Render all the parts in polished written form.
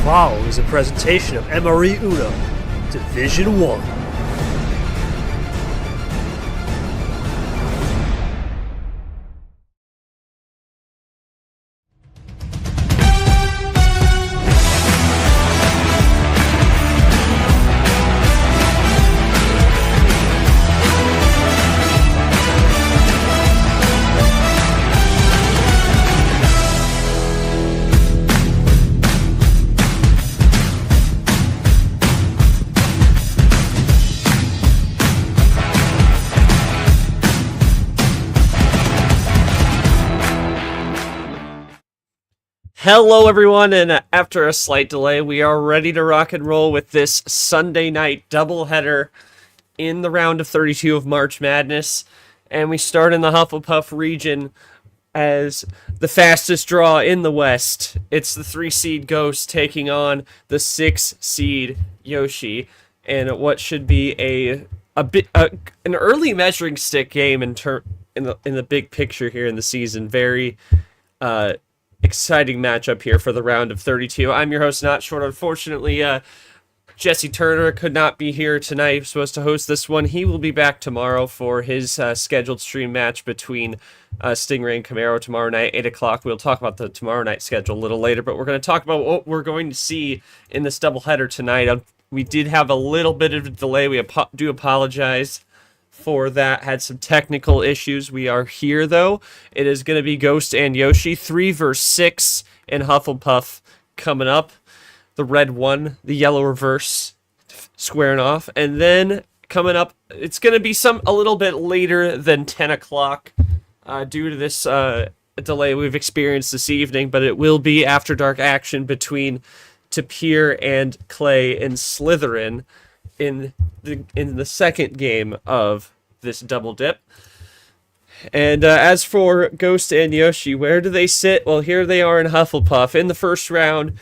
Following is a presentation of MRE Uno, Division 1. Hello everyone, and after a slight delay, we are ready to rock and roll with this Sunday night doubleheader in the round of 32 of March Madness. And we start in the HufflePuff region as the fastest draw in the West. It's the 3-seed Ghost taking on the 6-seed Yoshi, and what should be an early measuring stick game in the big picture here in the season. Very exciting matchup here for the round of 32. I'm your host, Not Short. Unfortunately, Jesse Turner could not be here tonight. He was supposed to host this one. He will be back tomorrow for his scheduled stream match between Stingray and Camaro tomorrow night, 8 o'clock. We'll talk about the tomorrow night schedule a little later, but we're going to talk about what we're going to see in this doubleheader tonight. We did have a little bit of a delay. We do apologize for that. Had some technical issues. We are here though. It is going to be Ghost and Yoshi, 3 versus 6 in HufflePuff coming up. The red one, the yellow reverse squaring off, and then coming up, it's going to be a little bit later than 10 o'clock due to this delay we've experienced this evening, but it will be after dark action between Tapir and Clay and Slytherin in the second game of this double dip. And as for Ghost and Yoshi, where do they sit? Well, here they are in HufflePuff in the first round,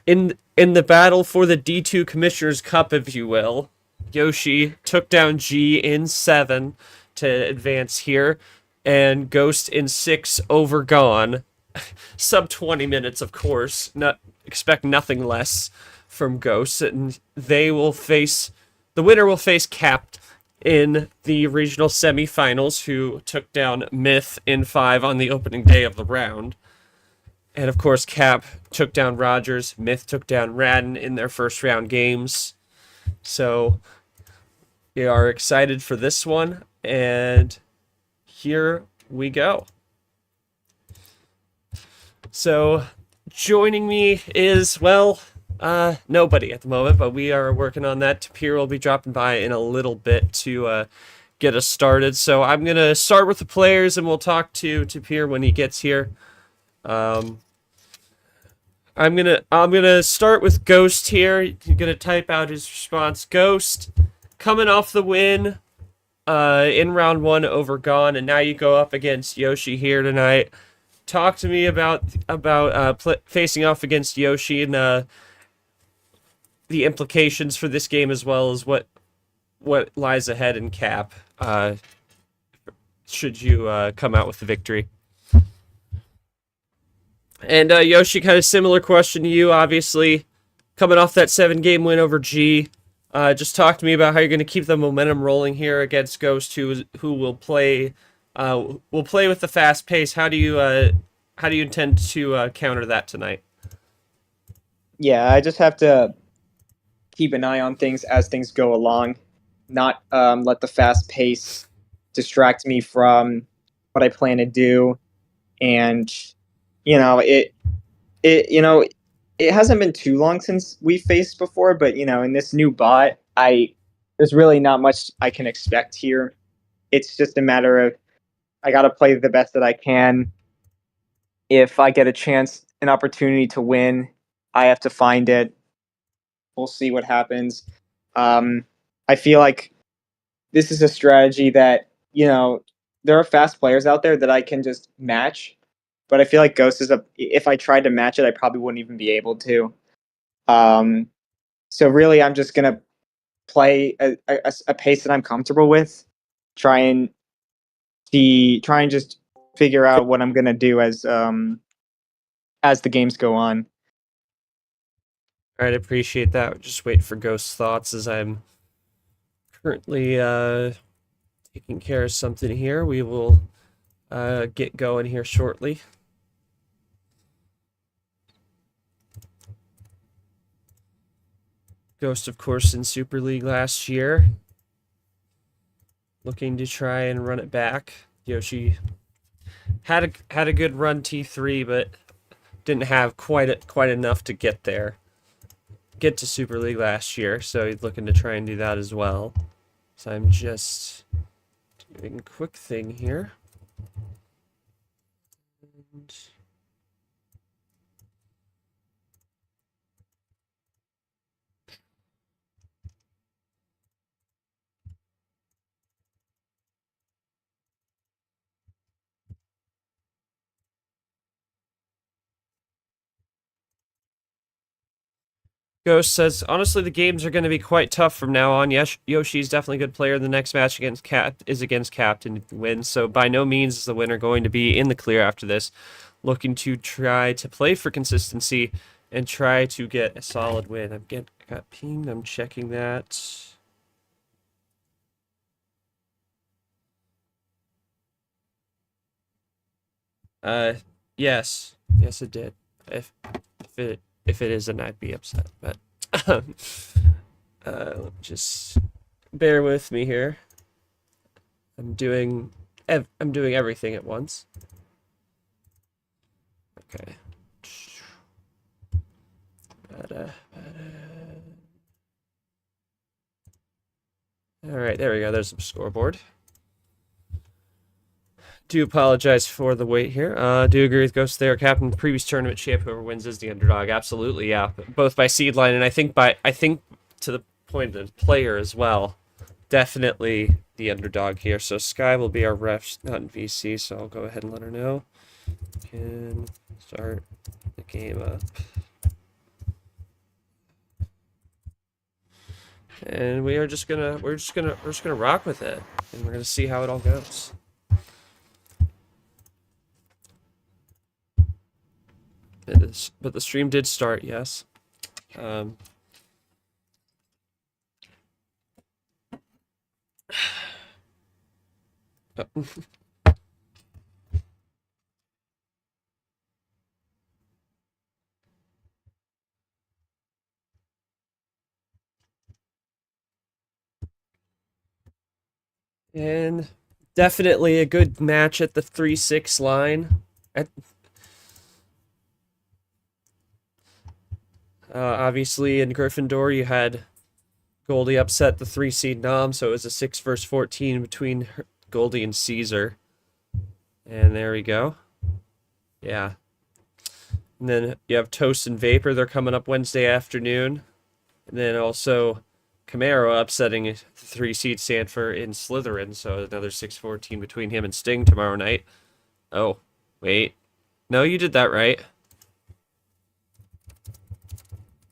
in the battle for the D2 Commissioner's Cup, if you will. Yoshi took down G in 7 to advance here, and Ghost in 6 over Gone. Sub 20 minutes, of course. Expect nothing less from Ghost, and the winner will face Cap in the regional semifinals, who took down Myth in 5 on the opening day of the round. And of course, Cap took down Rogers, Myth took down Radden in their first round games. So we are excited for this one, and here we go. So joining me is, nobody at the moment, but we are working on that. Tapir will be dropping by in a little bit to get us started. So I'm going to start with the players, and we'll talk to Tapir when he gets here. I'm gonna start with Ghost here. He's gonna type out his response. Ghost, coming off the win in round 1 over Gone, and now you go up against Yoshi here tonight. Talk to me about facing off against Yoshi and the implications for this game, as well as what lies ahead in Cap should you come out with the victory. And Yoshi, kind of similar question to you, obviously, coming off that 7-game win over G. Just talk to me about how you're going to keep the momentum rolling here against Ghost, who will play with the fast pace. How do you intend to counter that tonight? Yeah, I just have to keep an eye on things as things go along, not let the fast pace distract me from what I plan to do. And it hasn't been too long since we faced before, but in this new bot, there's really not much I can expect here. It's just a matter of I got to play the best that I can. If I get an opportunity to win, I have to find it. We'll see what happens. I feel like this is a strategy that, there are fast players out there that I can just match. But I feel like Ghost if I tried to match it, I probably wouldn't even be able to. So really, I'm just going to play a pace that I'm comfortable with. Try and just figure out what I'm going to do as the games go on. All right, appreciate that. Just wait for Ghost's thoughts as I'm currently taking care of something here. We will get going here shortly. Ghost, of course, in Super League last year. Looking to try and run it back. Yoshi had a good run T3, but didn't have quite enough to get there. Get to Super League last year, so he's looking to try and do that as well. So I'm just doing a quick thing here. And Ghost says, honestly, the games are going to be quite tough from now on. Yes, Yoshi's definitely a good player. The next match against against Captain wins, so by no means is the winner going to be in the clear after this. Looking to try to play for consistency and try to get a solid win. I got pinged. I'm checking that. Yes, it did. If it isn't, I'd be upset. But just bear with me here. I'm doing everything at once. Okay. All right, there we go. There's some scoreboard. Do apologize for the wait here. Do agree with Ghost there. Captain, previous tournament champ, whoever wins is the underdog. Absolutely, yeah. Both by seed line and I think to the point of the player as well. Definitely the underdog here. So Sky will be our ref, not in VC. So I'll go ahead and let her know. Can start the game up. And we're just gonna rock with it, and we're gonna see how it all goes. But the stream did start, yes. And definitely a good match at the 3-6 line. Obviously, in Gryffindor, you had Goldie upset the 3-seed Nom, so it was a 6 versus 14 between Goldie and Caesar. And there we go. Yeah. And then you have Toast and Vapor. They're coming up Wednesday afternoon. And then also Camaro upsetting the 3-seed Sanford in Slytherin, so another 6-14 between him and Sting tomorrow night. Oh, wait. No, you did that right.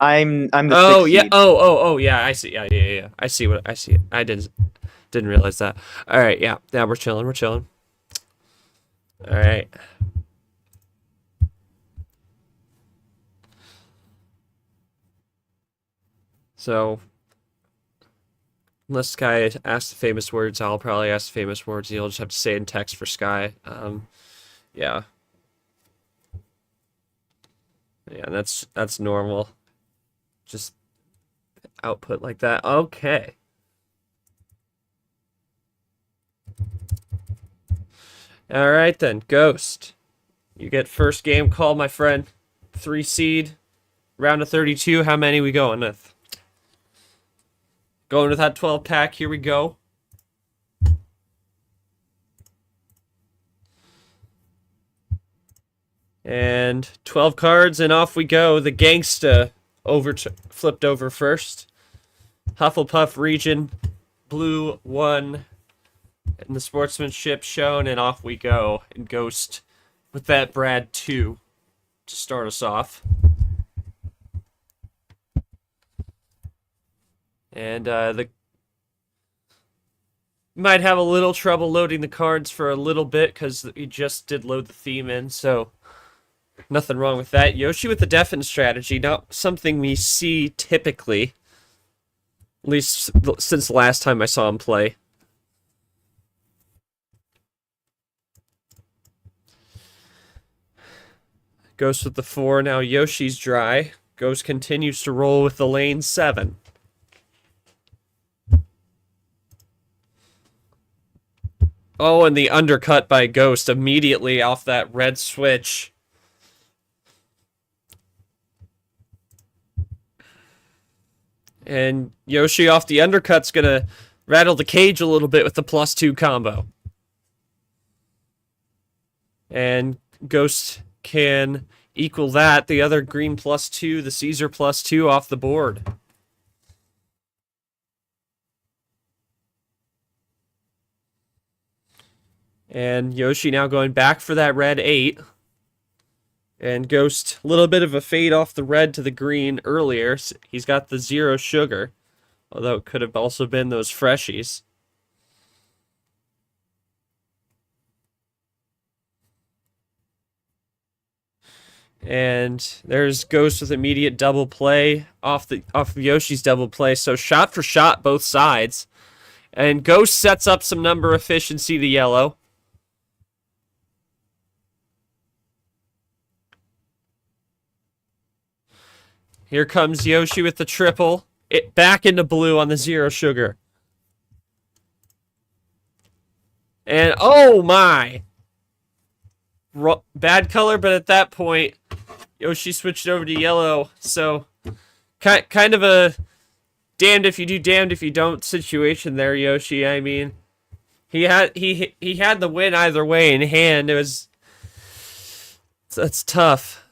I'm the Oh, sixth yeah. seed. Oh, yeah. I see. Yeah. I see. I didn't realize that. All right. Yeah. We're chilling. All right. So, unless Sky asks the famous words, I'll probably ask the famous words. You'll just have to say in text for Sky. Yeah. Yeah, that's normal. Just output like that. Okay. All right then, Ghost. You get first game call, my friend. 3 seed, round of 32. How many we going with? Going with that 12 pack. Here we go. And 12 cards, and off we go. The Gangsta flipped over first. HufflePuff region, blue 1, and the sportsmanship shown, and off we go. And Ghost with that Brad 2 to start us off. And the might have a little trouble loading the cards for a little bit because he just did load the theme in, so Nothing wrong with that. Yoshi with the deafen strategy, not something we see typically, at least since the last time I saw him play. Ghost with the 4, now Yoshi's dry. Ghost continues to roll with the lane 7. Oh, and the undercut by Ghost immediately off that red switch. And Yoshi off the undercut's gonna rattle the cage a little bit with the +2 combo. And Ghost can equal that. The other green +2, the Caesar +2 off the board. And Yoshi now going back for that red 8. And Ghost, a little bit of a fade off the red to the green earlier. He's got the 0 sugar, although it could have also been those freshies. And there's Ghost with immediate double play off of Yoshi's double play. So shot for shot, both sides. And Ghost sets up some number efficiency to yellow. Here comes Yoshi with the triple. It back into blue on the 0 sugar. And oh my! Bad color, but at that point, Yoshi switched over to yellow. So kind of a damned if you do, damned if you don't situation there, Yoshi. I mean, he had the win either way in hand. That's tough.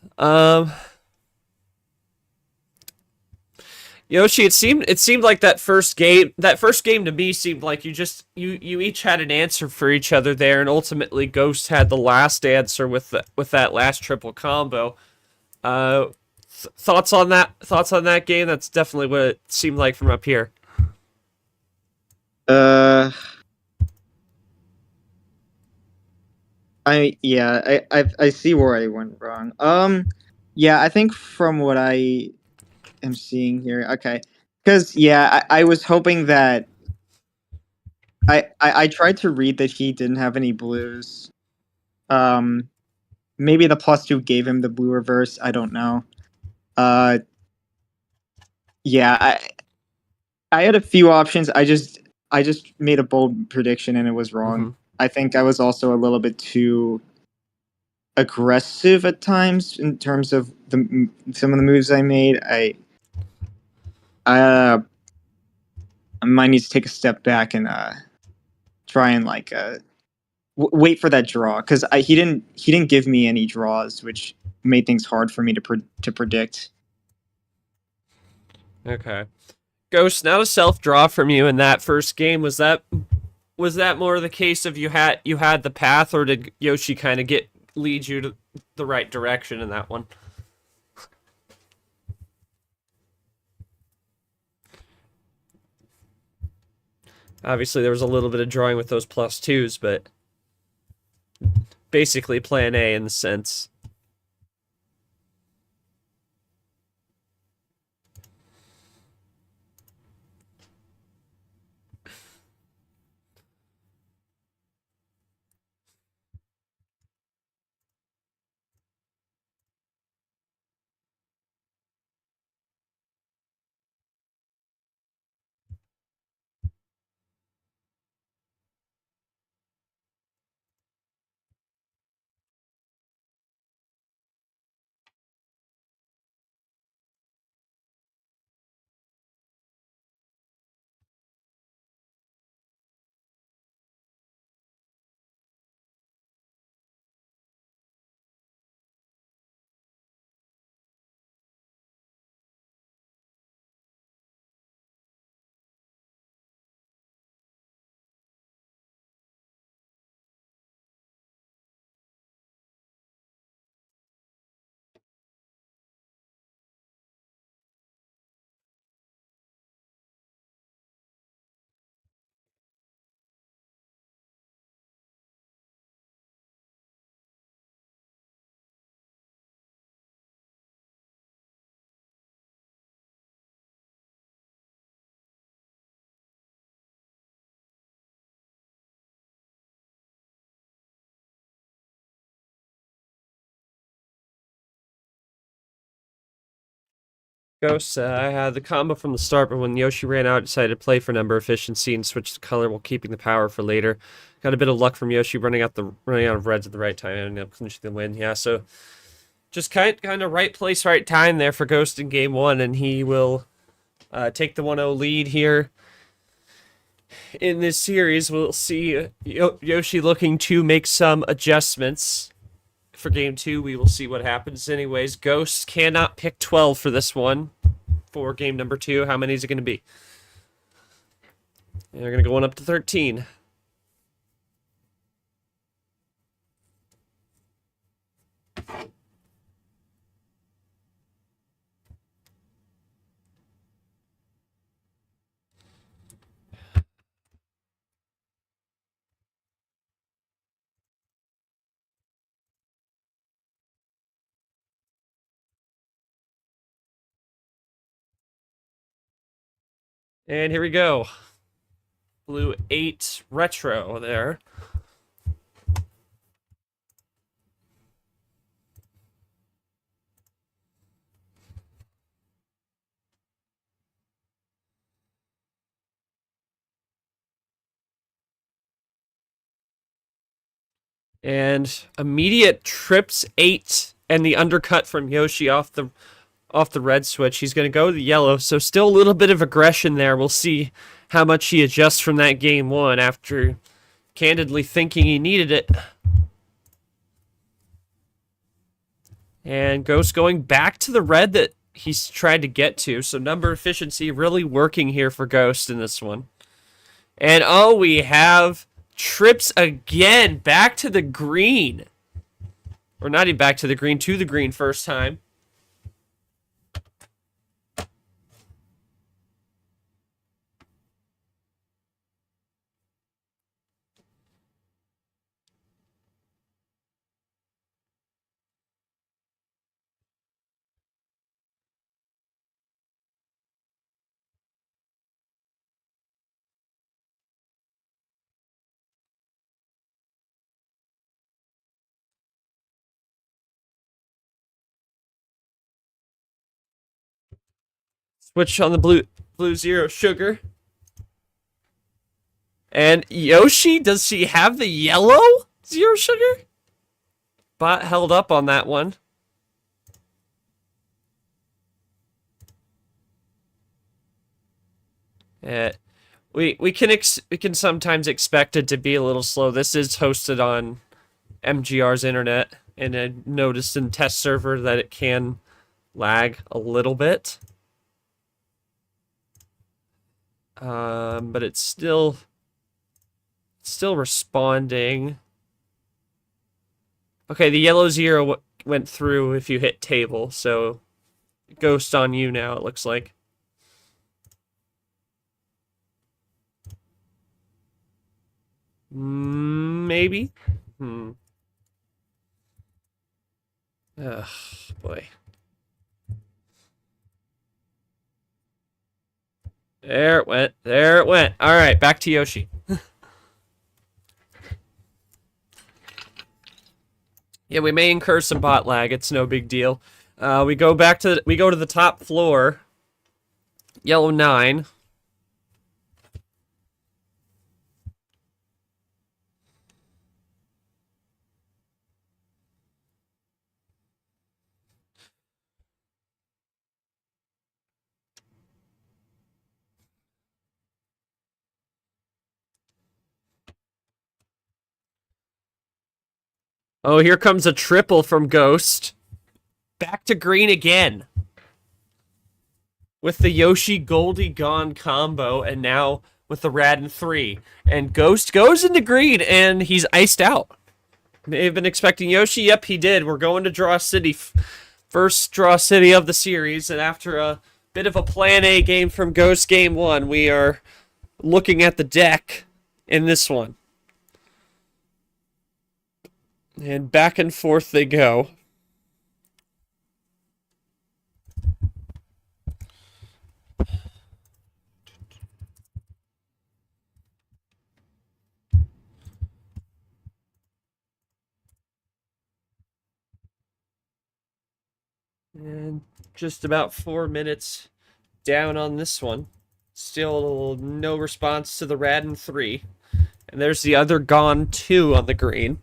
Yoshi, it seemed like that first game to me seemed like you each had an answer for each other there, and ultimately Ghost had the last answer with that last triple combo. Thoughts on that? Thoughts on that game? That's definitely what it seemed like from up here. I see where I went wrong. Yeah, I think from what I am seeing here, okay, because I was hoping that I tried to read that he didn't have any blues. Maybe the +2 gave him the blue reverse. I don't know. Uh, yeah, I had a few options. I just made a bold prediction and it was wrong. I think I was also a little bit too aggressive at times in terms of some of the moves I made. I might need to take a step back and try and like wait for that draw because he didn't give me any draws, which made things hard for me to predict. Okay. Ghost, now a self draw from you in that first game. Was that more the case of you had the path, or did Yoshi kind of lead you to the right direction in that one? Obviously, there was a little bit of drawing with those +2s, but basically plan A in the sense. Ghost, I had the combo from the start, but when Yoshi ran out, I decided to play for number efficiency and switch the color while keeping the power for later. Got a bit of luck from Yoshi running out of reds at the right time and ended up clinching the win. Yeah, so just kind of right place, right time there for Ghost in game one, and he will take the 1-0 lead here in this series. We'll see Yoshi looking to make some adjustments for game two. We will see what happens. Anyways, Ghost cannot pick 12 for this one. For game number two, how many is it going to be? And they're going to go on up to 13. And here we go. Blue 8 retro there. And immediate trips 8 and the undercut from Yoshi off the red switch. He's going to go to the yellow, so still a little bit of aggression there. We'll see how much he adjusts from that game one after candidly thinking he needed it. And Ghost going back to the red that he's tried to get to, so number efficiency really working here for Ghost in this one. And oh, we have trips again, back to the green. Or not even back to the green first time. Switch on the blue 0 sugar. And Yoshi, does she have the yellow 0 sugar? Bot held up on that one. We can sometimes expect it to be a little slow. This is hosted on MGR's internet, and I noticed in test server that it can lag a little bit. But it's still responding. Okay, the yellow 0 went through if you hit table, so Ghost on you now, it looks like. Maybe. Ugh, boy. There it went. There it went. All right, back to Yoshi. Yeah, we may incur some bot lag. It's no big deal. We go to the top floor. Yellow 9. Oh, here comes a triple from Ghost. Back to green again. With the Yoshi Goldie Gone combo, and now with the Radin 3. And Ghost goes into green, and he's iced out. May have been expecting Yoshi. Yep, he did. We're going to Draw City. First Draw City of the series, and after a bit of a Plan A game from Ghost Game 1, we are looking at the deck in this one. And back and forth they go. And just about 4 minutes down on this one. Still no response to the Radin 3. And there's the other Gone 2 on the green.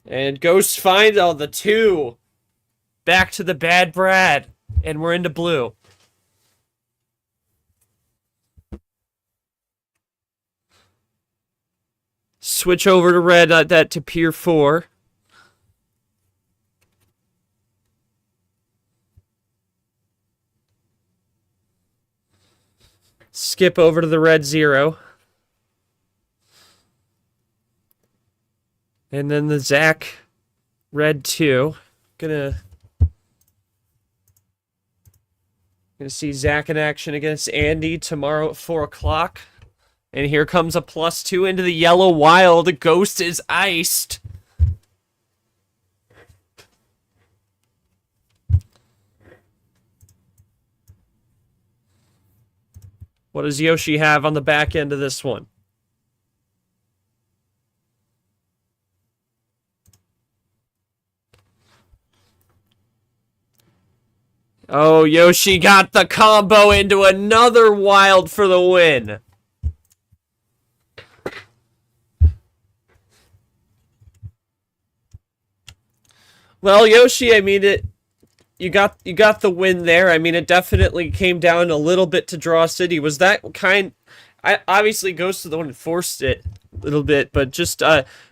And Ghost finds the 2. Back to the bad Brad. And we're into blue. Switch over to red, that to pier 4. Skip over to the red 0. And then the Zach red 2. Gonna see Zach in action against Andy tomorrow at 4 o'clock. And here comes a +2 into the yellow wild. Ghost is iced. What does Yoshi have on the back end of this one? Oh, Yoshi got the combo into another wild for the win. Well, Yoshi, I mean you got the win there. I mean, it definitely came down a little bit to Draw City. Was that kind? Obviously Ghost is the one who forced it a little bit, but just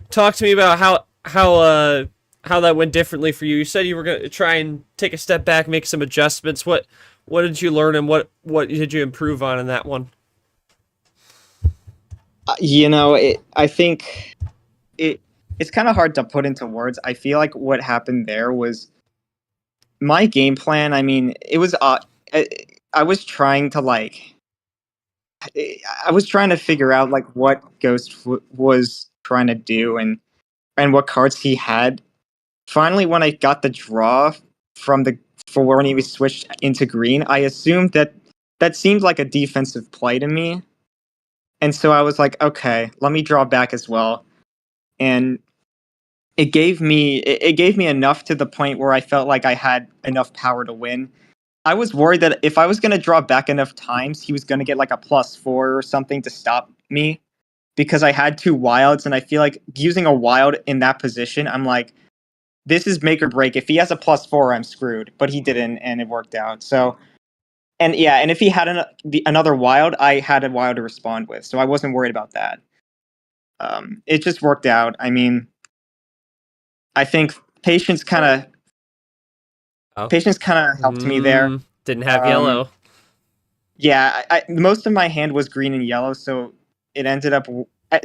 talk to me about how that went differently for you. You said you were gonna try and take a step back, make some adjustments. What did you learn, and what did you improve on in that one? I think it's kind of hard to put into words. I feel like what happened there was my game plan. I mean, it was I was trying to figure out like what Ghost was trying to do and what cards he had. Finally, when I got the draw for when he was switched into green, I assumed that seemed like a defensive play to me. And so I was like, okay, let me draw back as well. And it gave me enough to the point where I felt like I had enough power to win. I was worried that if I was going to draw back enough times, he was going to get like a +4 or something to stop me, because I had 2 wilds, and I feel like using a wild in that position, I'm like, this is make or break. If he has a +4, I'm screwed. But he didn't, and it worked out. So, and yeah, and if he had another wild, I had a wild to respond with, so I wasn't worried about that. It just worked out. I mean, I think patience kind of helped me there. Didn't have yellow. Yeah, most of my hand was green and yellow, so it ended up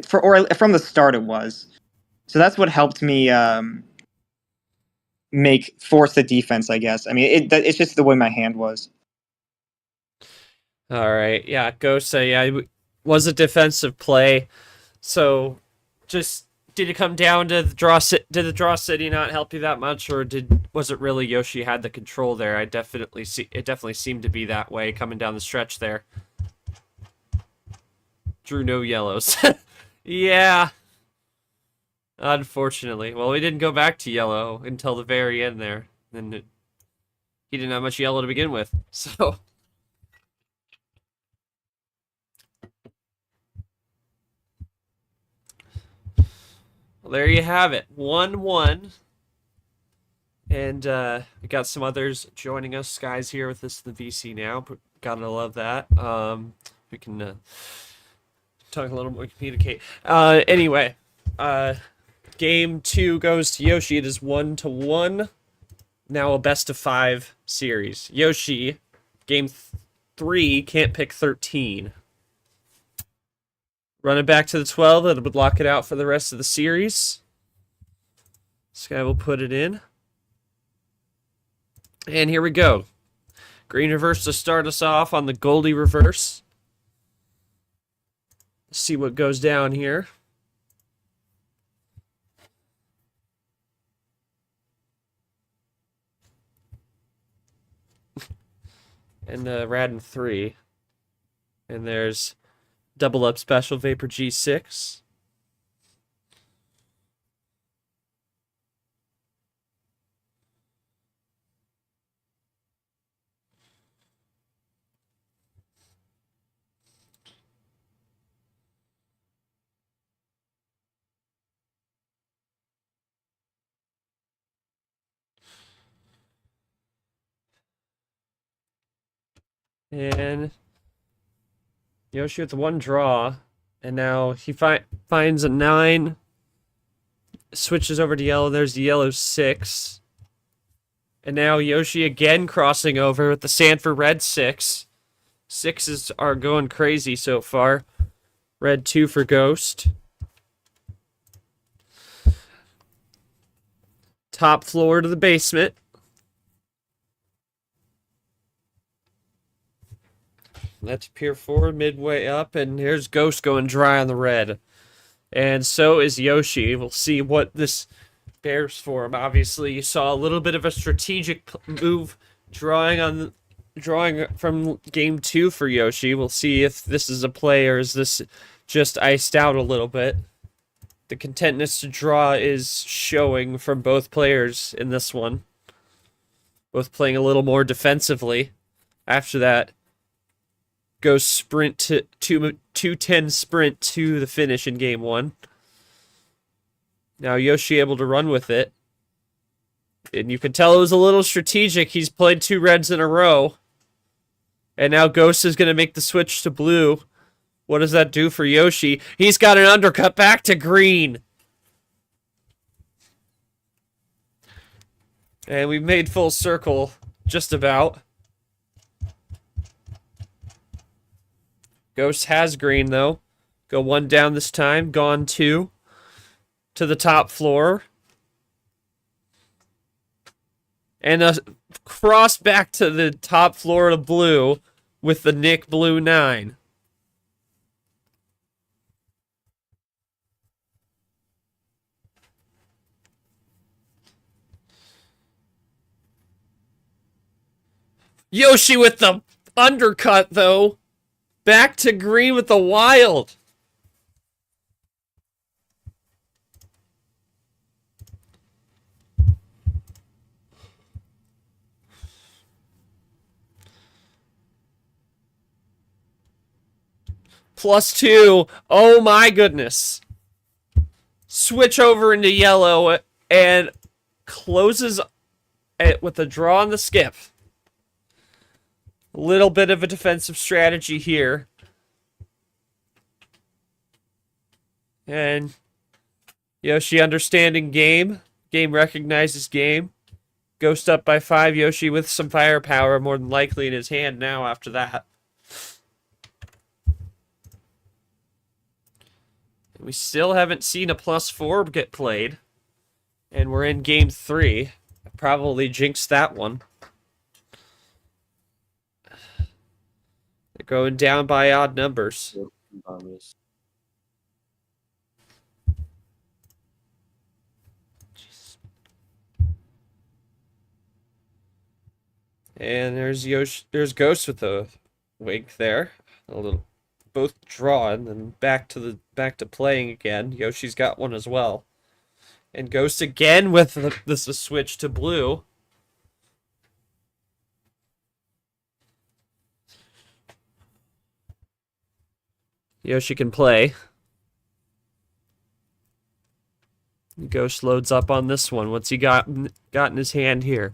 from the start it was. So that's what helped me force the defense, I guess. I mean, it's just the way my hand was. All right, yeah, Ghost. Yeah, it was a defensive play. So, just did it come down to the draw? Did the Draw City not help you that much, or was it really Yoshi had the control there? It definitely seemed to be that way coming down the stretch there. Drew no yellows. Yeah. Unfortunately. Well, we didn't go back to yellow until the very end there. Then he didn't have much yellow to begin with. So. Well, there you have it. 1-1. And we got some others joining us. Sky's here with us in the VC now. Gotta love that. We can talk a little more, communicate. Anyway, game 2 goes to Yoshi. It is 1-1. Now a best-of-5 series. Yoshi, game 3, can't pick 13. Run it back to the 12. That'll block it out for the rest of the series. Sky will put it in. And here we go. Green reverse to start us off on the Goldie reverse. Let's see what goes down here. and the Radin 3. And there's double up special Vapor G6. And Yoshi with the 1 draw. And now he finds a 9. Switches over to yellow. There's the yellow 6. And now Yoshi again crossing over with the sand for red 6. 6s are going crazy so far. Red 2 for Ghost. Top floor to the basement. That's Pier 4 midway up, and here's Ghost going dry on the red. And so is Yoshi. We'll see what this bears for him. Obviously, you saw a little bit of a strategic move drawing from game 2 for Yoshi. We'll see if this is a play or is this just iced out a little bit. The contentness to draw is showing from both players in this one. Both playing a little more defensively. After that, goes sprint to 210 sprint to the finish in game 1. Now Yoshi able to run with it. And you can tell it was a little strategic. He's played 2 reds in a row. And now Ghost is going to make the switch to blue. What does that do for Yoshi? He's got an undercut back to green. And we've made full circle, just about. Ghost has green, though. Go 1 down this time. Gone 2. To the top floor. And a cross back to the top floor of blue with the Nick Blue 9. Yoshi with the undercut, though. Back to green with the wild. +2. Oh my goodness. Switch over into yellow and closes it with a draw on the skip. A little bit of a defensive strategy here. And Yoshi understanding game. Game recognizes game. Ghost up by 5. Yoshi with some firepower more than likely in his hand now after that. We still haven't seen a +4 get played. And we're in game 3. I probably jinxed that one. They're going down by odd numbers. And there's Yoshi. There's Ghost with a wink there. A little, both draw and then back to playing again. Yoshi's got one as well. And Ghost again with the switch to blue. Yoshi can play. Ghost loads up on this one. What's he got in his hand here?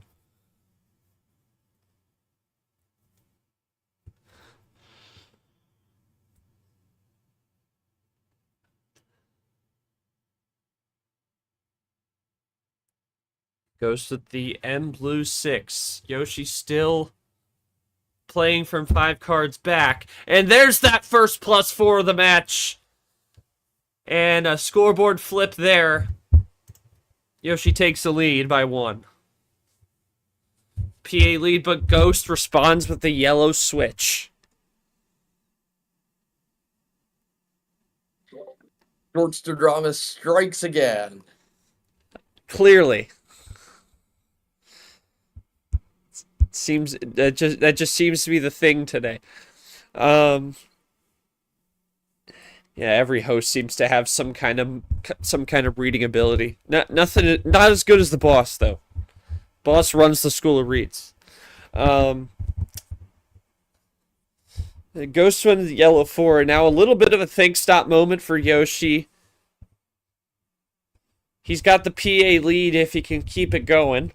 Ghost with the M blue 6. Yoshi still playing from 5 cards back. And there's that first +4 of the match. And a scoreboard flip there. Yoshi takes the lead by 1. PA lead, but Ghost responds with the yellow switch. Shortster drama strikes again. Clearly. Seems that just seems to be the thing today. Yeah, every host seems to have some kind of reading ability. Not as good as the boss though. Boss runs the school of reads. Ghost wins yellow 4. Now a little bit of a think stop moment for Yoshi. He's got the PA lead if he can keep it going.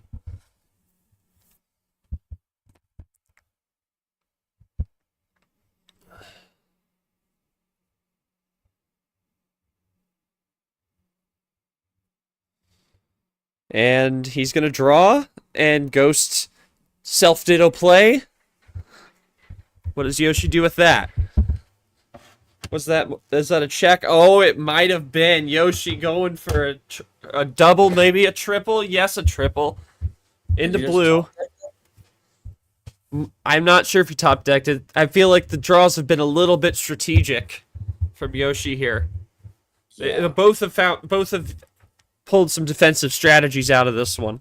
And he's going to draw, and Ghost self-ditto play. What does Yoshi do with that? What's that? Is that a check? Oh, it might have been. Yoshi going for a double, maybe a triple. Yes, a triple. Into blue. I'm not sure if he top decked it. I feel like the draws have been a little bit strategic from Yoshi here. Yeah. Both have pulled some defensive strategies out of this one.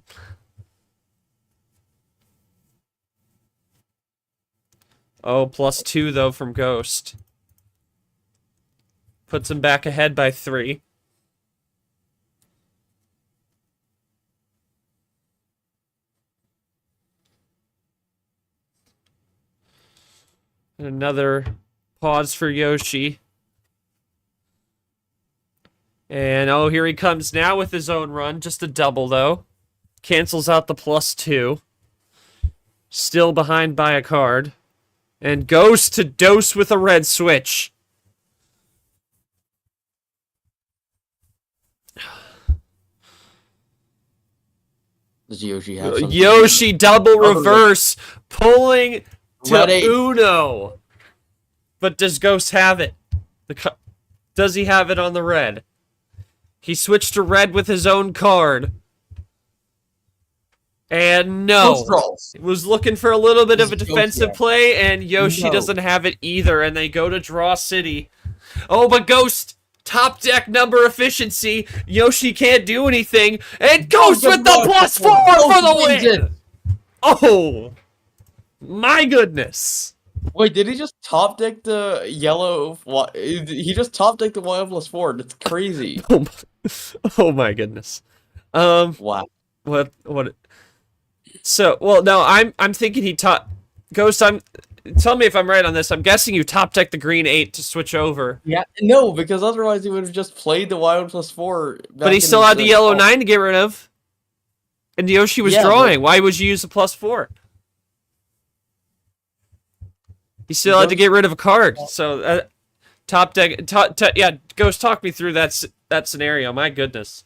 Oh, +2 though from Ghost. Puts him back ahead by 3. Another pause for Yoshi. And oh, here he comes now with his own run. Just a double, though. Cancels out the +2. Still behind by a card. And goes to dose with a red switch. Does Yoshi have something? Yoshi double reverse. Pulling to Uno. But does Ghost have it? Does he have it on the red? He switched to red with his own card. And no. Was looking for a little bit of a defensive play, and Yoshi doesn't have it either, and they go to draw city. Oh, but Ghost, top deck number efficiency. Yoshi can't do anything, and Ghost with the +4 for the win! Oh, my goodness. Wait, did he just top deck the yellow? He just top decked the Y +4. That's crazy. Oh my goodness. Wow. What? So, well, no, I'm thinking he Ghost. Tell me if I'm right on this. I'm guessing you top deck the green 8 to switch over. Yeah, no, because otherwise he would have just played the Y +4. But he still had the yellow 9 to get rid of. And Yoshi was drawing. Why would you use the +4? He still had to get rid of a card. So, top deck. Yeah, Ghost, talk me through that scenario. My goodness.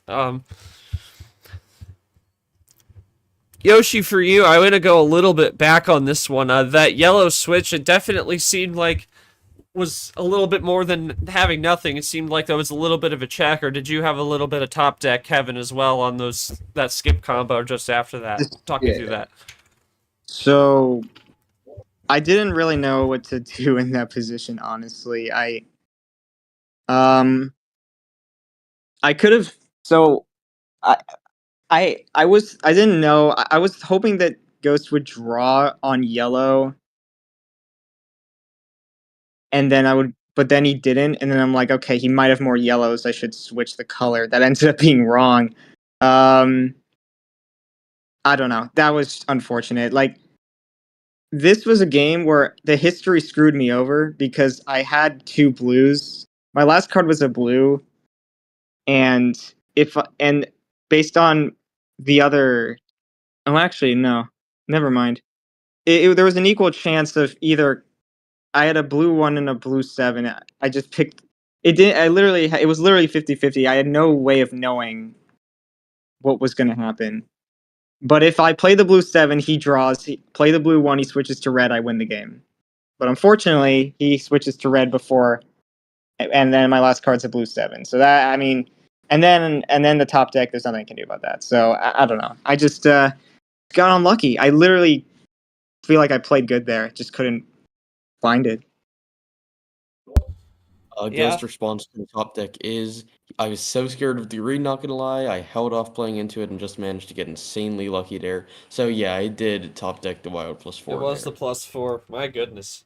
Yoshi, for you, I'm going to go a little bit back on this one. That yellow switch, it definitely seemed like was a little bit more than having nothing. It seemed like there was a little bit of a check, or did you have a little bit of top deck, Kevin, as well on that skip combo just after that? Talk me through that. So, I didn't really know what to do in that position, honestly. I could have... So, I didn't know. I was hoping that Ghost would draw on yellow, and then but then he didn't, and then I'm like, okay, he might have more yellows. I should switch the color. That ended up being wrong. I don't know. That was unfortunate. Like, this was a game where the history screwed me over because I had 2 blues. My last card was a blue, and based on the other... Oh, actually, no. Never mind. There was an equal chance of either... I had a blue 1 and a blue 7. I just picked... It was literally 50-50. I had no way of knowing what was going to happen. But if I play the blue 7, he draws. Play the blue 1, he switches to red, I win the game. But unfortunately, he switches to red before... And then my last card's a blue 7. So that, I mean... And then the top deck, there's nothing I can do about that. So, I don't know. I just got unlucky. I literally feel like I played good there. Just couldn't find it. Yeah. Ghost response to the top deck is, I was so scared of the green, not gonna lie. I held off playing into it and just managed to get insanely lucky there. So yeah, I did top deck the wild +4 It was there. the +4. My goodness.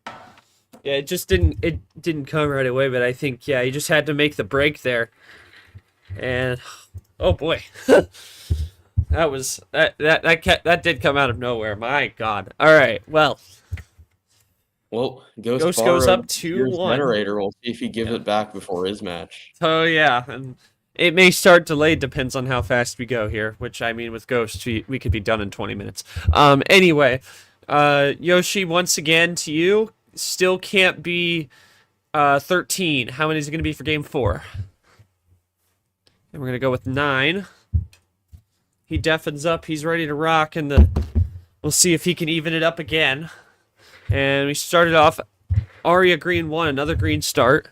Yeah, it didn't come right away, but I think you just had to make the break there. And oh boy. that did come out of nowhere. My God. All right. Well, Well, Ghost Ghost goes borrowed up Pier's 2-1. generator. We'll see if he gives Yeah. it back before his match. So yeah, and it may start delayed, depends on how fast we go here, which I mean with Ghost we could be done in 20 minutes. Anyway, Yoshi, once again to you, still can't be 13. How many is it going to be for game 4? And we're going to go with 9. He deafens up, he's ready to rock, and we'll see if he can even it up again. And we started off Aria green 1, another green start.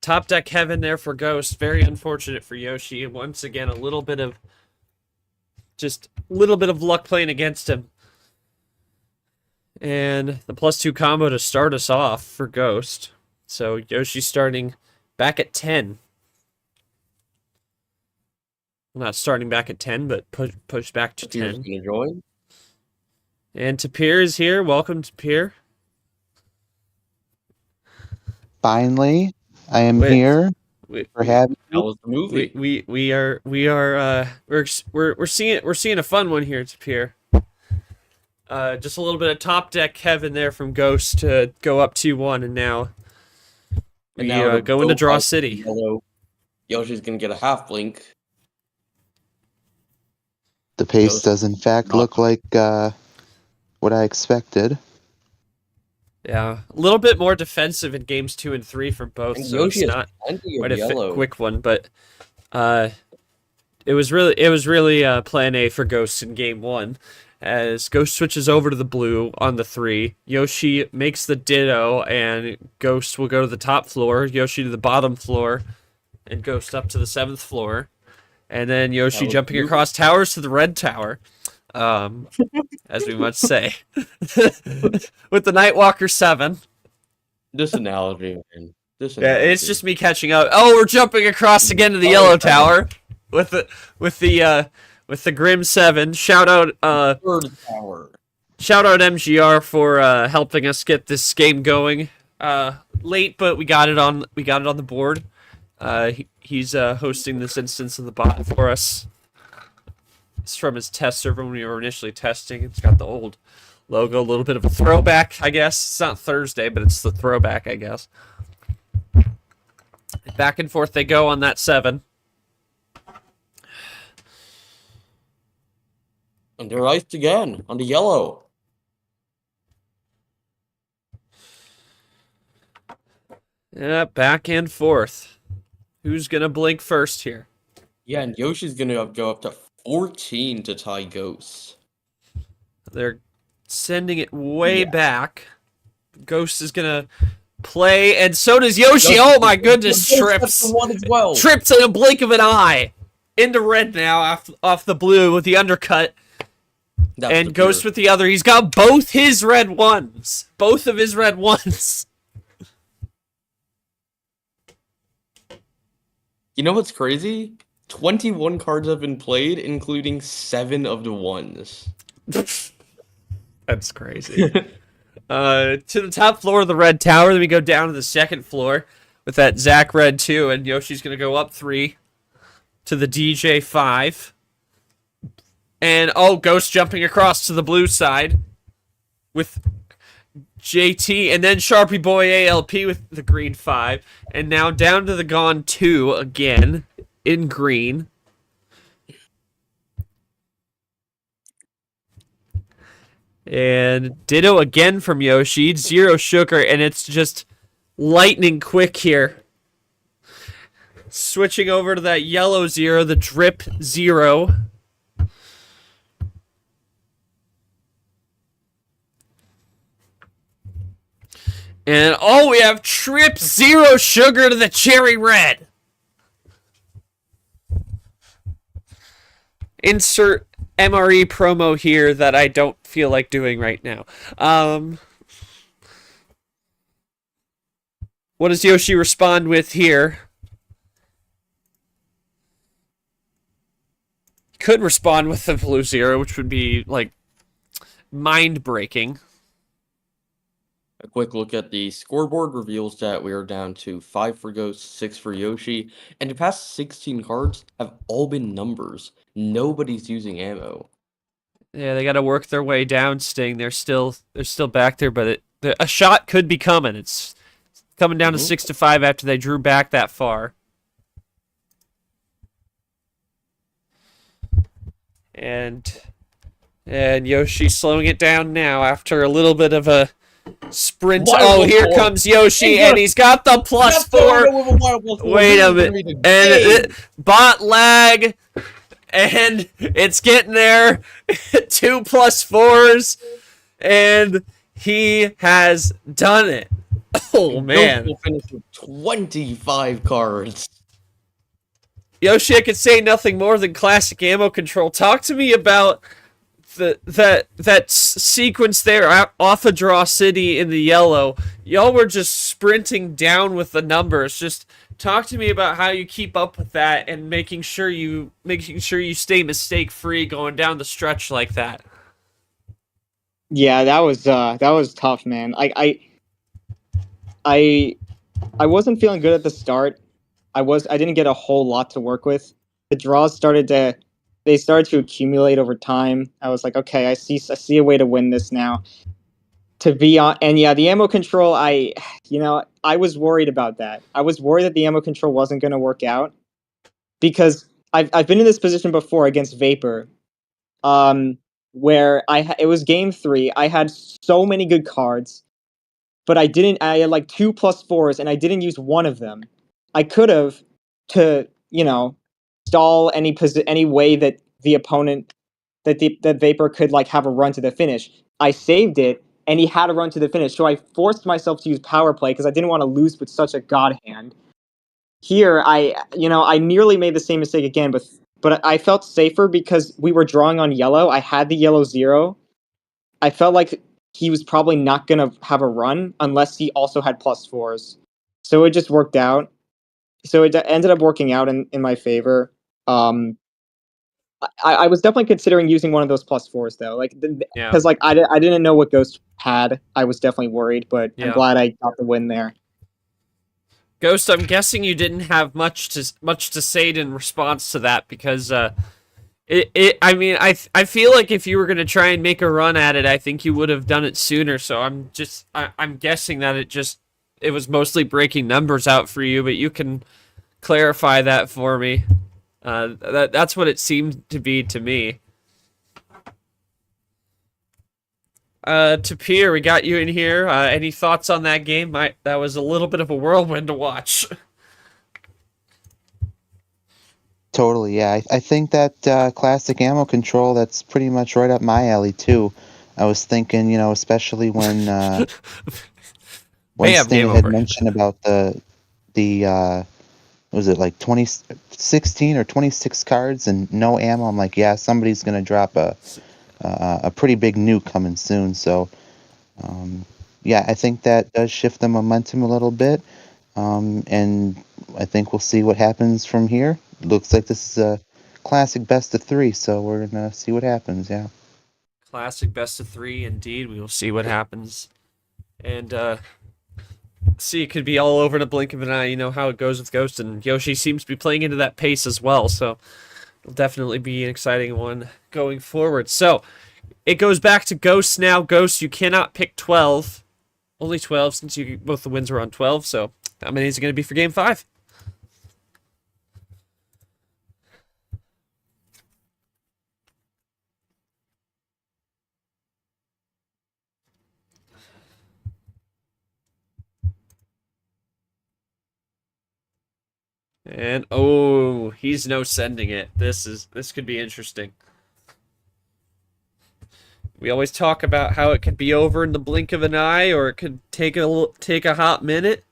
Top deck heaven there for Ghost. Very unfortunate for Yoshi. Once again, a little bit of luck playing against him. And the +2 combo to start us off for Ghost. So Yoshi's starting back at 10. Not starting back at 10, but push back to 10. Gonna join. And Tapir is here. Welcome, Tapir. Finally, I am Wait. here We, for having That was the movie. we're seeing a fun one here, Tapir. Just a little bit of top deck Kevin there from Ghost to go up 2-1, and now we to go into Draw fight City. Yellow, Yoshi's gonna get a half blink. the pace Ghost does in fact not- look like what I expected. Yeah, a little bit more defensive in games 2 and 3 for both, And so Yoshi it's has not plenty of quite a yellow. quick one, but it was really plan A for Ghost in game 1. As Ghost switches over to the blue on the 3, Yoshi makes the ditto, and Ghost will go to the top floor, Yoshi to the bottom floor, and Ghost up to the 7th floor. And then Yoshi was jumping beautiful. across towers to the red tower, as we must say. With the Nightwalker 7. This analogy, man. This Yeah, analogy. it's just me catching up. Oh, we're jumping across again to the yellow tower with the Grim 7. Shout out third tower. MGR for helping us get this game going. Late, but we got it on the board. He's hosting this instance of the bot for us. It's from his test server when we were initially testing. It's got the old logo, a little bit of a throwback, I guess. It's not Thursday, but it's the throwback, I guess. Back and forth they go on that 7. And they're iced again on the yellow. Yeah, back and forth. Who's gonna blink first here? Yeah, and Yoshi's gonna go up to 14 to tie Ghost. They're sending it way Yeah. back. Ghost is gonna play, and so does Yoshi. Ghost- Oh my goodness, Ghost trips. gets the one as well. Trips in a blink of an eye. Into red now off the blue with the undercut. That's And the Ghost pure. with the other. He's got both his red ones. Both of his red ones. You know what's crazy? 21 cards have been played, including 7 of the ones. That's crazy. To the top floor of the red tower, then we go down to the 2nd floor with that Zach red 2, and Yoshi's gonna go up 3 to the DJ 5. And Ghost jumping across to the blue side with JT, and then Sharpie Boy ALP with the green 5. And now down to the Gone 2 again in green. And ditto again from Yoshi. 0 sugar, and it's just lightning quick here. Switching over to that yellow 0, the drip 0. And we have trip 0 sugar to the cherry red. insert MRE promo here that I don't feel like doing right now. What does Yoshi respond with here? Could respond with the blue 0, which would be like mind-breaking. A quick look at the scoreboard reveals that we are down to 5 for Ghost, 6 for Yoshi, and the past 16 cards have all been numbers. Nobody's using ammo. Yeah, they got to work their way down, Sting. They're still back there, but a shot could be coming. It's coming down to 6-5 after they drew back that far. And Yoshi slowing it down now after a little bit of a sprint. Wild here four. comes Yoshi, and he's got the +4. Wait a minute. And bot lag, and it's getting there. 2 +4s, and he has done it. Oh, man. Will finish with 25 cards. Yoshi, I could say nothing more than classic ammo control. Talk to me about that sequence there off of Draw City in the yellow. Y'all were just sprinting down with the numbers. Just talk to me about how you keep up with that and making sure you stay mistake free going down the stretch like that. Yeah, that was tough, man. I wasn't feeling good at the start. I didn't get a whole lot to work with. The draws started to accumulate over time. I was like, okay, I see a way to win this now. And yeah, the ammo control, I was worried about that. I was worried that the ammo control wasn't going to work out because I've been in this position before against Vapor, where it was game 3. I had so many good cards, but I had like 2 +4s and I didn't use one of them. I could have to, stall any way that the opponent, that Vapor could like have a run to the finish. I saved it, and he had a run to the finish, so I forced myself to use power play because I didn't want to lose with such a god hand. Here, I nearly made the same mistake again, but I felt safer because we were drawing on yellow. I had the yellow 0. I felt like he was probably not gonna have a run unless he also had +4s. So it just worked out. So it ended up working out in my favor. I was definitely considering using one of those +4s though, like because I didn't know what Ghost had. I was definitely worried, but I'm glad I got the win there. Ghost, I'm guessing you didn't have much to say in response to that because I feel like if you were gonna try and make a run at it, I think you would have done it sooner. So I'm guessing that it was mostly breaking numbers out for you, but you can clarify that for me. That's what it seemed to be to me. Tapir, we got you in here. Any thoughts on that game? That was a little bit of a whirlwind to watch. Totally, yeah. I think that classic ammo control, that's pretty much right up my alley, too. I was thinking, especially when Sting had mentioned about the was it like 16 or 26 cards and no ammo? I'm like, yeah, somebody's going to drop a pretty big nuke coming soon. So, yeah, I think that does shift the momentum a little bit. And I think we'll see what happens from here. Looks like this is a classic best of 3, so we're going to see what happens, yeah. Classic best of 3, indeed. We will see what happens. And, see, it could be all over in a blink of an eye. You know how it goes with Ghost, and Yoshi seems to be playing into that pace as well, so it'll definitely be an exciting one going forward. So, it goes back to Ghost now. Ghost, you cannot pick 12. Only 12 since both the wins were on 12, so how many is it going to be for Game 5? And oh, he's no sending it. This could be interesting. We always talk about how it could be over in the blink of an eye, or it could take a hot minute.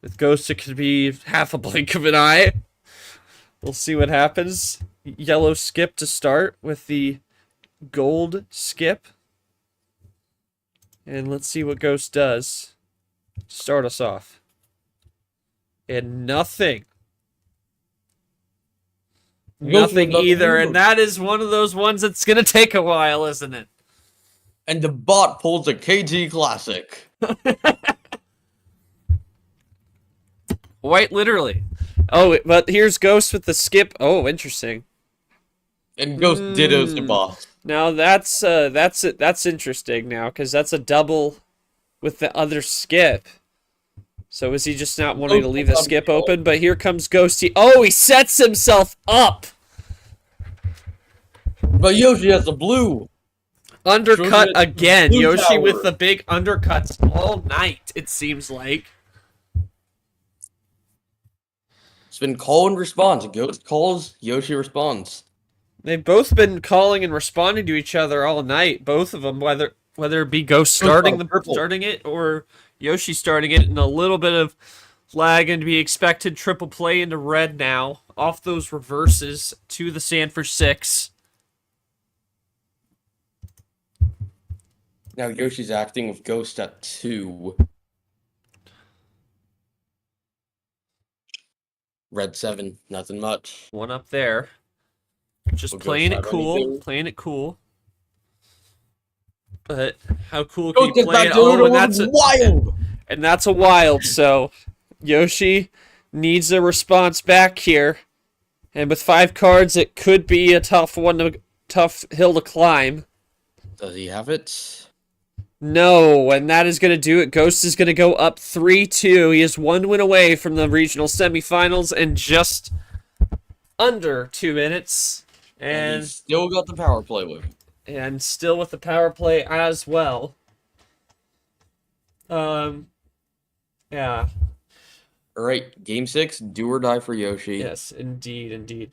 With Ghost, it could be half a blink of an eye. We'll see what happens. yellow skip to start with the gold skip. And let's see what Ghost does. Start us off. And nothing. Nothing either, and that is one of those ones that's going to take a while, isn't it? And the bot pulls a KT Classic. Quite literally. Oh, but here's Ghost with the skip. Oh, interesting. And Ghost dittos the bot. Now that's interesting now, because that's a double with the other skip. So is he just not wanting to leave the skip open? But here comes Ghosty. Oh, he sets himself up! But Yoshi has the blue. Undercut again. Blue Yoshi tower. with the big undercuts all night, it seems like. It's been call and response. Ghost calls, Yoshi responds. They've both been calling and responding to each other all night. Both of them, whether it be Ghost starting it or Yoshi starting it, and a little bit of lag and to be expected. Triple play into red now. Off those reverses to the sand for 6. Now Yoshi's acting with Ghost at 2. Red 7, nothing much. One up there. Just Will playing Ghost it have cool. anything? Playing it cool. But how cool can Ghost you gets play back it? to Oh, it, and that's wild! And that's a wild, so Yoshi needs a response back here. And with 5 cards, it could be a tough hill to climb. Does he have it? No, and that is going to do it. Ghost is going to go up 3-2. He is 1 win away from the regional semifinals and just under 2 minutes. And he's still got the power play with him. And still with the power play as well. Yeah. Alright, game 6, do or die for Yoshi. Yes, indeed.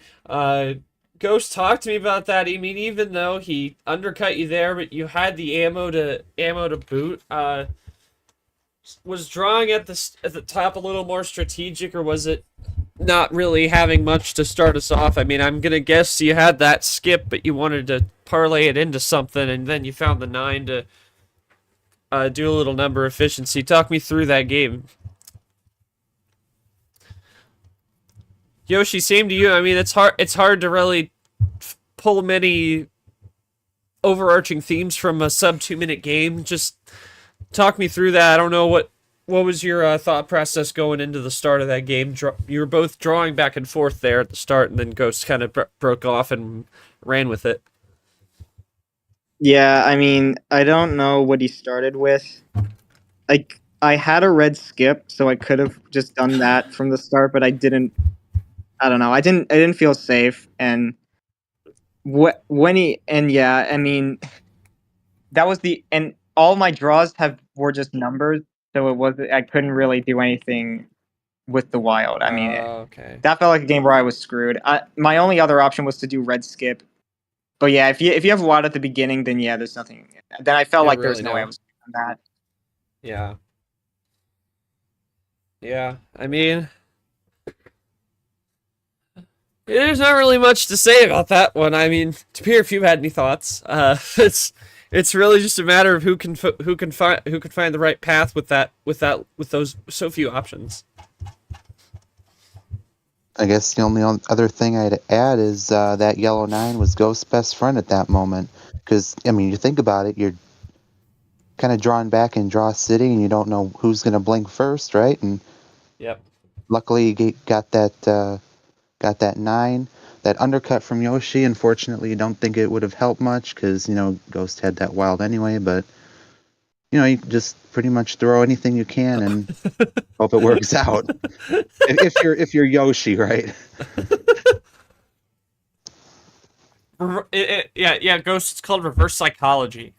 Ghost, talk to me about that. I mean, even though he undercut you there, but you had the ammo to boot. Was drawing at the top a little more strategic, or was it not really having much to start us off? I mean, I'm gonna guess you had that skip, but you wanted to parlay it into something, and then you found the 9 to do a little number efficiency. Talk me through that game. Yoshi, same to you. I mean, it's hard to really pull many overarching themes from a sub 2-minute game. Just talk me through that. I don't know what was your thought process going into the start of that game. You were both drawing back and forth there at the start, and then Ghost kind of broke off and ran with it. Yeah, I mean, I don't know what he started with. Like, I had a red skip, so I could have just done that from the start, but I didn't. I don't know. I didn't feel safe, and yeah, I mean, that was and all my draws were just numbers, so I couldn't really do anything with the wild. I mean, okay. That felt like a game where I was screwed. My only other option was to do red skip, but yeah, if you have wild at the beginning, then yeah, there's nothing. Then I felt like really there's no way I was doing that. Yeah. Yeah, I mean, there's not really much to say about that one. I mean, Tapir, if you had any thoughts, it's really just a matter of who can find the right path with those so few options. I guess the only other thing I'd add is that yellow 9 was Ghost's best friend at that moment. Because, I mean, you think about it, you're kind of drawn back in draw city, and you don't know who's going to blink first, right? And Yep. luckily you got that 9. That undercut from Yoshi, unfortunately, you don't think it would have helped much because, Ghost had that wild anyway, but, you can just pretty much throw anything you can and hope it works out. if you're Yoshi, right? Yeah, Ghost, it's called reverse psychology.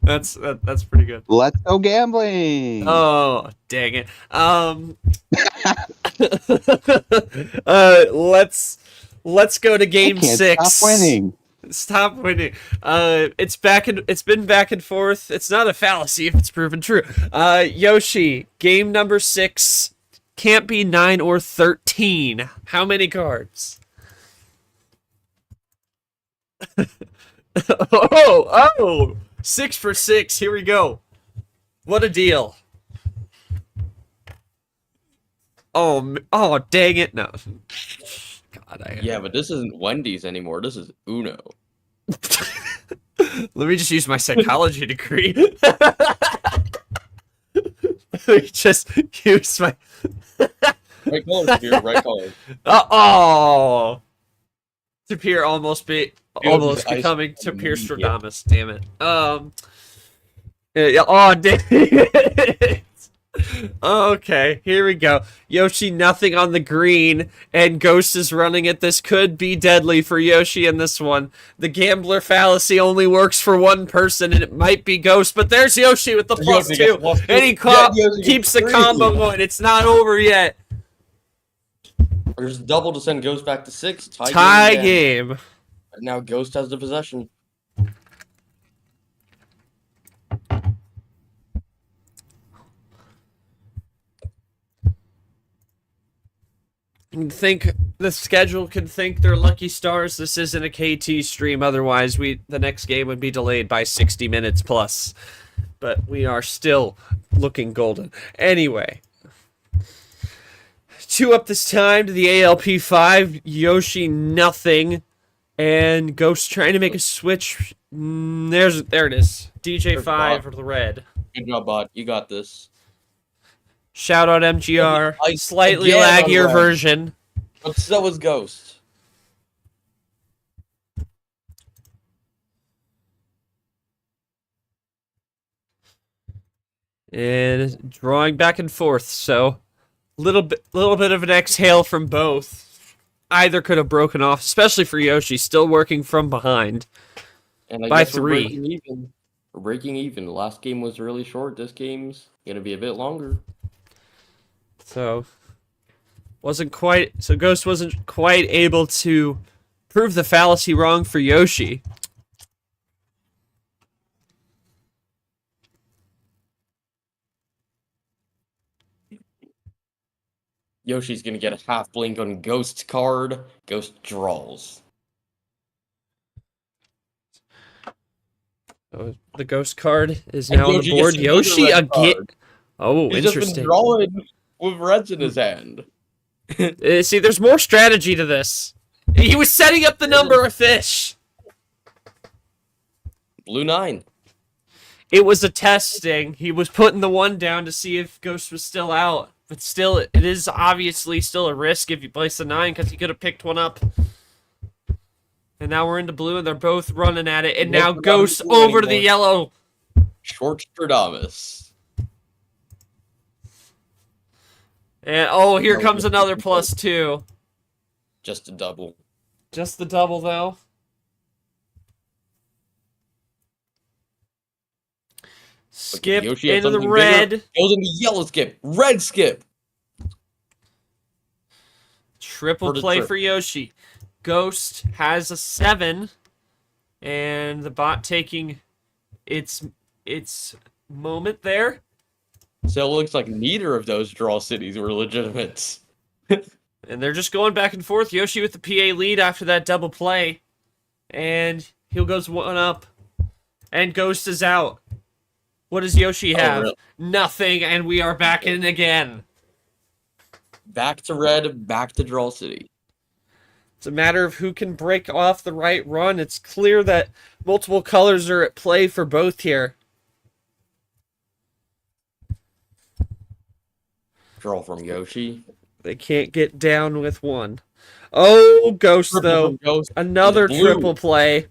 That's pretty good. Let's go gambling. Oh, dang it. Let's go to game 6. Stop winning. Stop winning. It's been back and forth. It's not a fallacy if it's proven true. Yoshi, game number 6. Can't be 9 or 13. How many cards? Oh! 6 for 6. Here we go. What a deal. Oh, dang it. No. God, Yeah, but this isn't Wendy's anymore. This is Uno. Let me just use my psychology degree. Let me just use my... Right color, Spear, right color. Oh! Tapir almost Ice becoming cream. Tapir Stradamus. Damn it. Yeah, oh, dang it. Okay, here we go. Yoshi, nothing on the green, and Ghost is running it. This could be deadly for Yoshi in this one. The gambler fallacy only works for one person, and it might be Ghost, but there's Yoshi with the +2, and he keeps the combo going. It's not over yet. There's double to send Ghost back to 6. Tie game. But now Ghost has the possession. Think the schedule can thank their lucky stars. This isn't a KT stream. Otherwise, the next game would be delayed by 60 minutes plus. But we are still looking golden. Anyway, 2 up this time to the ALP5. Yoshi nothing, and Ghost trying to make a switch. There it is. DJ5 for the red. Good job, bot. You got this. Shout out MGR. I- Slightly again, laggier unranked. version. But so was Ghost. And drawing back and forth, so little bit of an exhale from both. Either could have broken off, especially for Yoshi, still working from behind. And I By guess we're 3. breaking even. We're breaking even. The last game was really short. This game's gonna be a bit longer. So Ghost wasn't quite able to prove the fallacy wrong for Yoshi. Yoshi's gonna get a half blink on Ghost card. Ghost draws. So the Ghost card is And now on the Yoshi board. gets another Yoshi red again. card. Oh, He's just been interesting. drawing with reds in his hand. See, there's more strategy to this. He was setting up the number of fish. Blue 9. It was a testing. He was putting the 1 down to see if Ghost was still out. But still, it is obviously still a risk if you place the 9, because he could have picked one up. And now we're into blue, and they're both running at it. And now Ghost over to the yellow. Short Stradamus. And oh, here comes another +2. Just a double. Just the double, though. Skip Yoshi has into the something red. bigger. Goes into yellow skip. Red skip. Triple For the play trip. for Yoshi. Ghost has a 7. And the bot taking its moment there. So it looks like neither of those draw cities were legitimate. And they're just going back and forth. Yoshi with the PA lead after that double play. And he goes 1 up. And Ghost is out. What does Yoshi have? Really? Nothing, and we are back in again. Back to red, back to draw city. It's a matter of who can break off the right run. It's clear that multiple colors are at play for both here. Draw from Yoshi. They can't get down with 1. Oh, Ghost, Triple though. from Ghost. Another Into blue. triple play.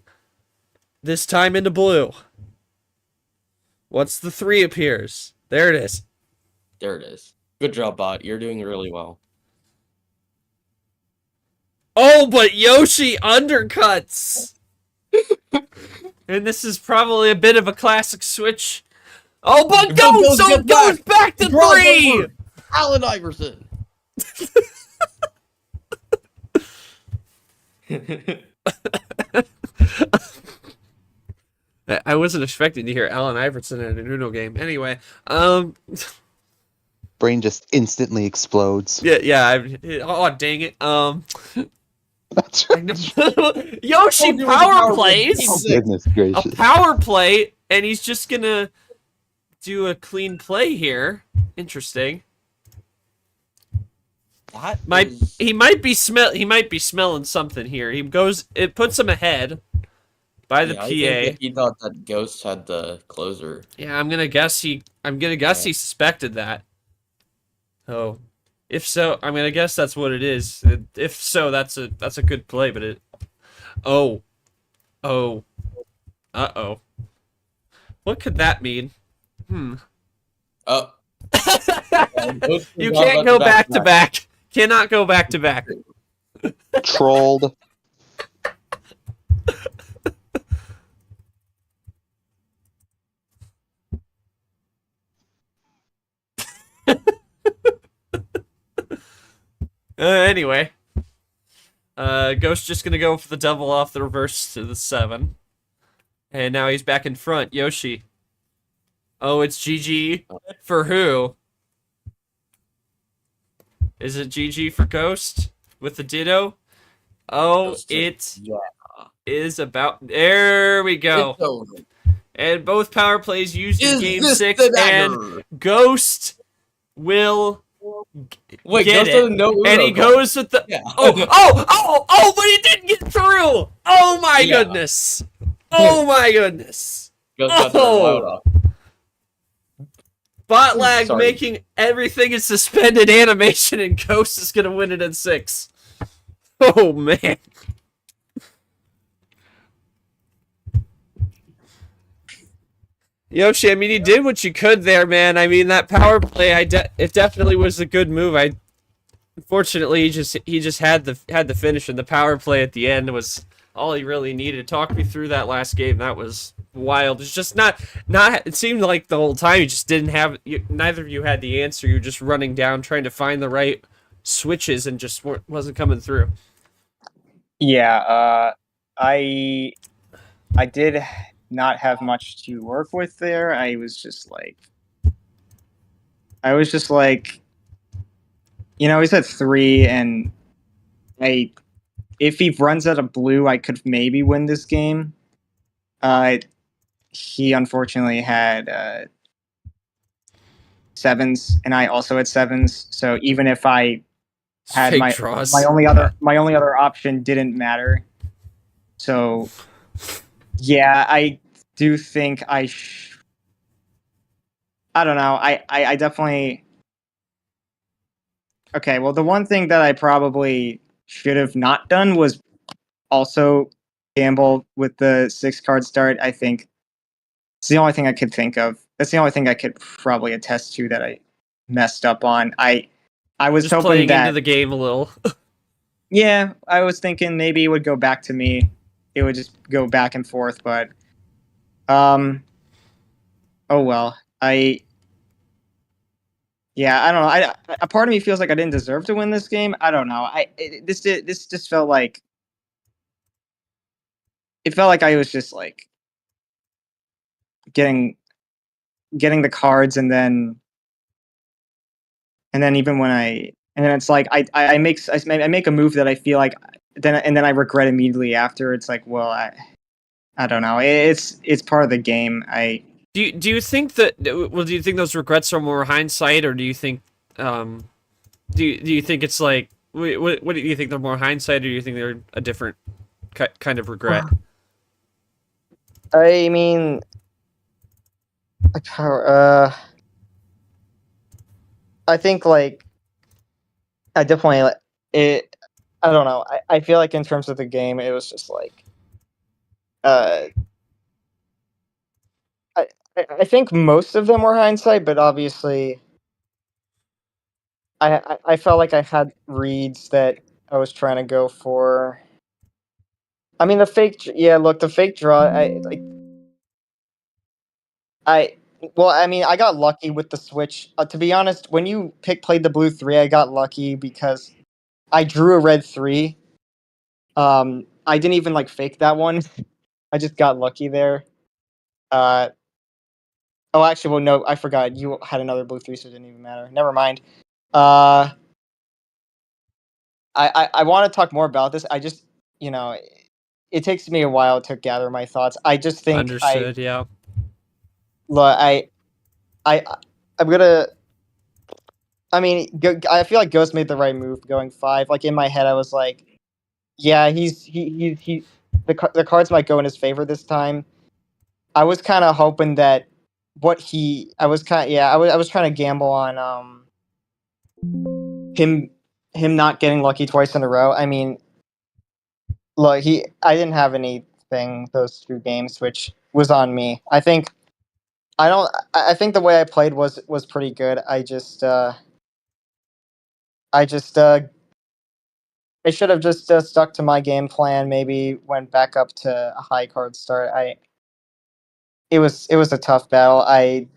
This time into blue. Once the 3 appears. There it is. There it is. Good job, bot. You're doing really well. Oh, but Yoshi undercuts. And this is probably a bit of a classic switch. Oh, but Ghost goes back to 3. Allen Iverson. I wasn't expecting to hear Allen Iverson in an Uno game. Anyway, brain just instantly explodes. Yeah. Oh, dang it. That's right. Yoshi Oh, power oh, plays Oh, Six. goodness a gracious. power play, and he's just gonna do a clean play here. Interesting. That He might be smelling something here. It puts him ahead by the I think that PA. he thought that Ghost had the closer. Yeah, I'm gonna guess he suspected that. Oh. If so, I'm gonna guess that's what it is. If so, that's a good play, but it Oh. Oh. Uh-oh. What could that mean? Oh, Ghost You was not can't about go back to back. Cannot go back to back. Trolled. Anyway. Ghost just gonna go for the double off the reverse to the 7. And now he's back in front. Yoshi. Oh, it's GG for who? Is it GG for Ghost with the Ditto? Oh, Ghost, it yeah. is about... There we go. It's over. And both power plays used in Is Game this 6, the and dagger? Ghost will Wait, get Ghost it. doesn't know Uno And he call. goes with the... Yeah. But he didn't get through! Oh my Yeah. goodness! Oh my goodness! Ghost got the blowout off. Bot lag Sorry. making everything in suspended animation, and Ghost is gonna win it in 6. Oh man. Yoshi, I mean, you did what you could there, man. I mean, that power play, it definitely was a good move. Unfortunately, he just had the finish, and the power play at the end was all he really needed. Talk me through that last game. That was wild. It's just not. It seemed like the whole time you just didn't have. Neither of you had the answer. You were just running down, trying to find the right switches, and just wasn't coming through. Yeah, I did not have much to work with there. I was just like, he's at 3, and if he runs out of blue, I could maybe win this game. He unfortunately had 7s, and I also had 7s. So even if I had Fake draws. my only other option didn't matter. So yeah, I do think I don't know. I definitely. Okay, well, the one thing that I probably should have not done was also gamble with the 6-card start. I think it's the only thing I could think of. That's the only thing I could probably attest to that I messed up on. I was Just hoping playing that into the game a little. yeah, I was thinking maybe it would go back to me. It would just go back and forth, but oh well. I don't know. A part of me feels like I didn't deserve to win this game. I don't know. This just felt like I was just like getting the cards, and then even when and then it's like I make a move that I feel like then I regret immediately after. It's like, well, I don't know. It's part of the game. Do you think that? Well, do you think those regrets are more hindsight, or do you think? Do you think it's like? What do you think? They're more hindsight, or do you think they're a different kind of regret? I mean, I think like I definitely it. I don't know. I feel like in terms of the game, it was just like I think most of them were hindsight, but obviously, I felt like I had reads that I was trying to go for. I mean, the fake. Yeah, look, the fake draw. Well, I mean, I got lucky with the switch. To be honest, when you played the blue 3, I got lucky because I drew a red 3. I didn't even like fake that one. I just got lucky there. Oh, actually, well, no, I forgot. You had another blue 3, so it didn't even matter. Never mind. I want to talk more about this. I just, it takes me a while to gather my thoughts. I just think Understood. Yeah. I, I'm gonna. I mean, I feel like Ghost made the right move going 5. Like in my head, I was like, yeah, the cards might go in his favor this time. I was kind of hoping that I was kind of I was trying to gamble on him not getting lucky twice in a row. I mean, look, I didn't have anything those 2 games, which was on me. I think the way I played was pretty good. I just I should have just stuck to my game plan. Maybe went back up to a high card start. It was a tough battle. I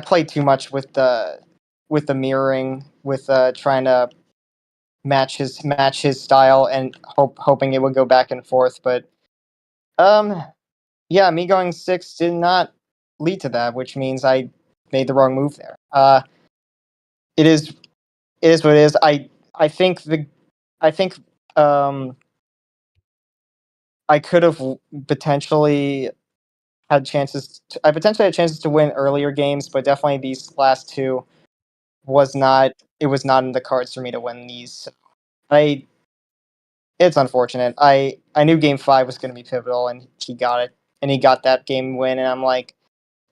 played too much with the mirroring, with trying to match his style and hoping it would go back and forth. But um, yeah, me going 6 did not lead to that, which means I made the wrong move there. It is what it is. I think I think um I could have potentially I potentially had chances to win earlier games, but definitely these last 2 was not in the cards for me to win these. So I it's unfortunate. I knew game 5 was going to be pivotal, and he got it, and he got that game win, and I'm like,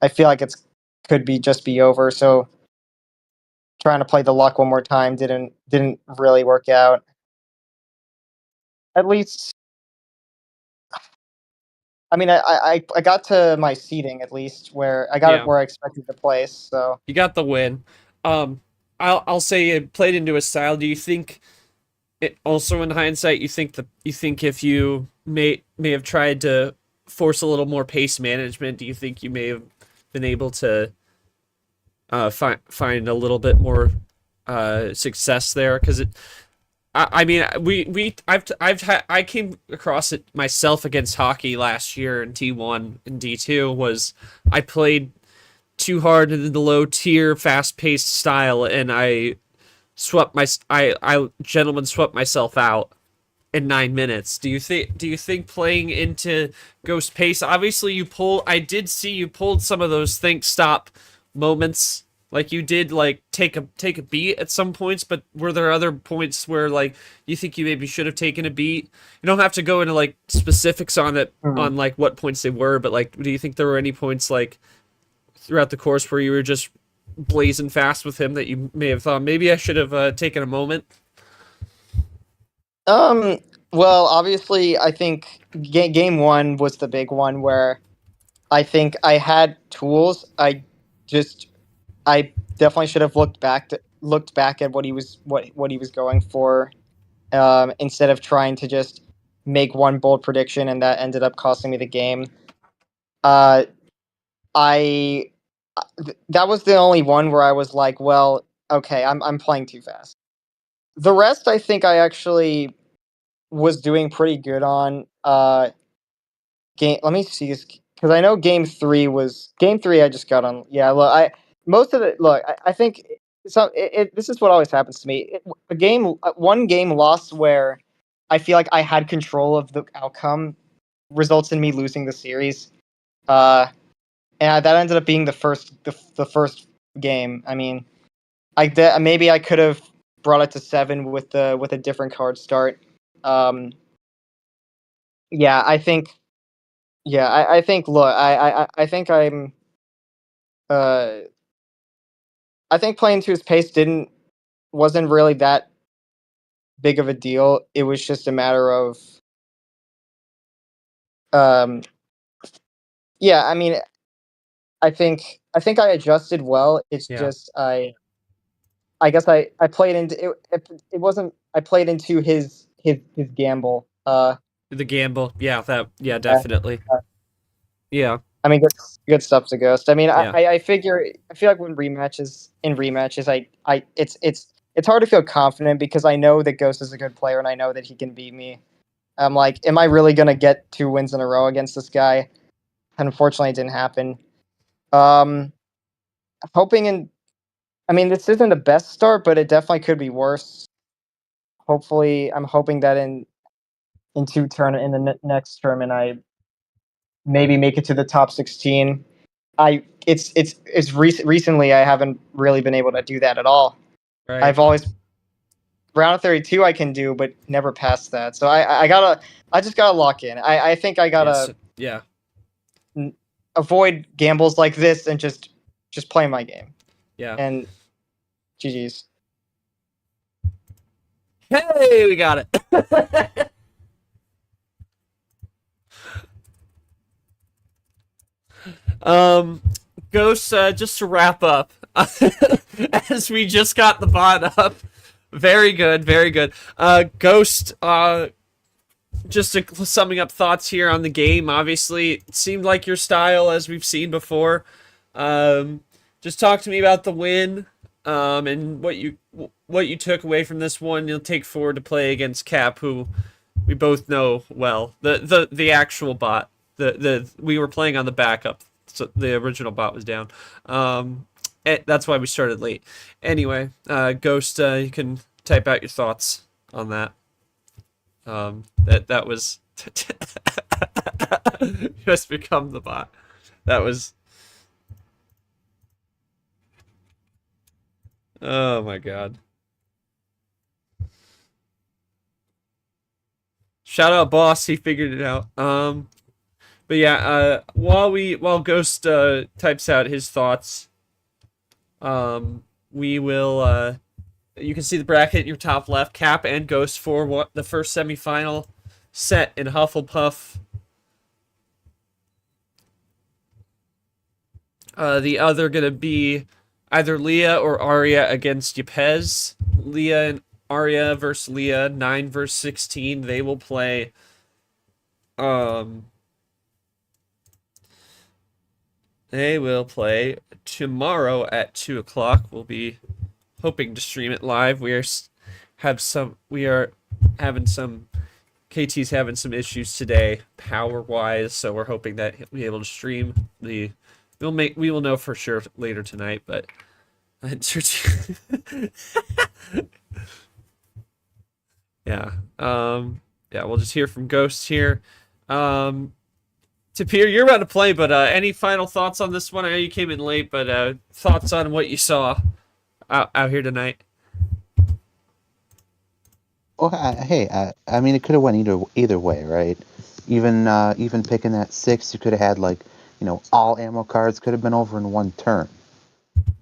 I feel like it's could be just be over. So trying to play the luck one more time didn't really work out. At least, I mean, I got to my seating at least where I got it Yeah. where I expected to place. So You got the win. I'll say it played into his style. Do you think it also in hindsight you think if you may have tried to force a little more pace management, do you think you may have been able to find a little bit more success there? Because I mean, I came across it myself against hockey last year in T1 and D2. Was I played too hard in the low tier, fast paced style, and I gentleman swept myself out in 9 minutes. Do you think playing into Ghost Pace? Obviously, I did see you pulled some of those think stop moments. Like you did, like take a beat at some points, but were there other points where like you think you maybe should have taken a beat? You don't have to go into like specifics on it on like what points they were, but like, do you think there were any points like throughout the course where you were just blazing fast with him that you may have thought maybe I should have taken a moment? well, obviously, I think game 1 was the big one where I think I had tools. Just I definitely should have looked back at what he was going for, instead of trying to just make one bold prediction, and that ended up costing me the game. Uh, I that was the only one where I was like, well, okay, I'm playing too fast. The rest, I think I actually was doing pretty good on. Game. Let me see this because I know game 3. I just got on. Yeah, look, most of it. Look, I think this is what always happens to me. One game lost where I feel like I had control of the outcome results in me losing the series. Uh, and that ended up being the first game. I mean, maybe I could have brought it to 7 with a different card start. Um, yeah, I think. Yeah, I think. Look, I think Uh, I think playing to his pace wasn't really that big of a deal. It was just a matter of. Um, yeah, I mean, I think I adjusted well. It's Yeah. just I guess I played into it wasn't I played into his gamble. The gamble. Yeah, Uh, definitely. uh, Yeah. I mean, good stuff to Ghost. I mean, Yeah. I feel like when rematches, it's hard to feel confident because I know that Ghost is a good player and I know that he can beat me. I'm like, am I really gonna get 2 wins in a row against this guy? Unfortunately, it didn't happen. Um, hoping in. I mean, this isn't the best start, but it definitely could be worse. Hopefully, I'm hoping that in the next tournament, I maybe make it to the top 16. Recently I haven't really been able to do that at all. Right. I've always round of 32 I can do, but never past that. So I just gotta lock in. I think I gotta Yeah. avoid gambles like this and just play my game. Yeah. And GG's. Hey, we got it. Ghost, just to wrap up, as we just got the bot up. Very good, very good. Ghost, just summing up thoughts here on the game. Obviously, it seemed like your style, as we've seen before. Just talk to me about the win, and what you took away from this one. You'll take forward to play against Cap, who we both know well. The actual bot. We were playing on the backup, so the original bot was down. That's why we started late. Anyway, Ghost, you can type out your thoughts on that. That was just become the bot. That was. Oh my god. Shout out boss, he figured it out. But yeah, while Ghost types out his thoughts, we will you can see the bracket in your top left, Cap and Ghost for the first semifinal set in HufflePuff. The other gonna be either Leah or Arya against Ypez. Leah and Arya versus Leah, 9 versus 16. They will play. They will play tomorrow at 2 o'clock. We'll be hoping to stream it live. We are having some. KT's having some issues today, power wise, so we're hoping that he'll be able to stream the. We will know for sure later tonight, but. Yeah. Yeah, we'll just hear from Ghost here. Tapir, you're about to play, but any final thoughts on this one? I know you came in late, but thoughts on what you saw out here tonight? Well, I mean, it could have went either way, right? Even picking that 6, you could have had all ammo cards could have been over in one turn,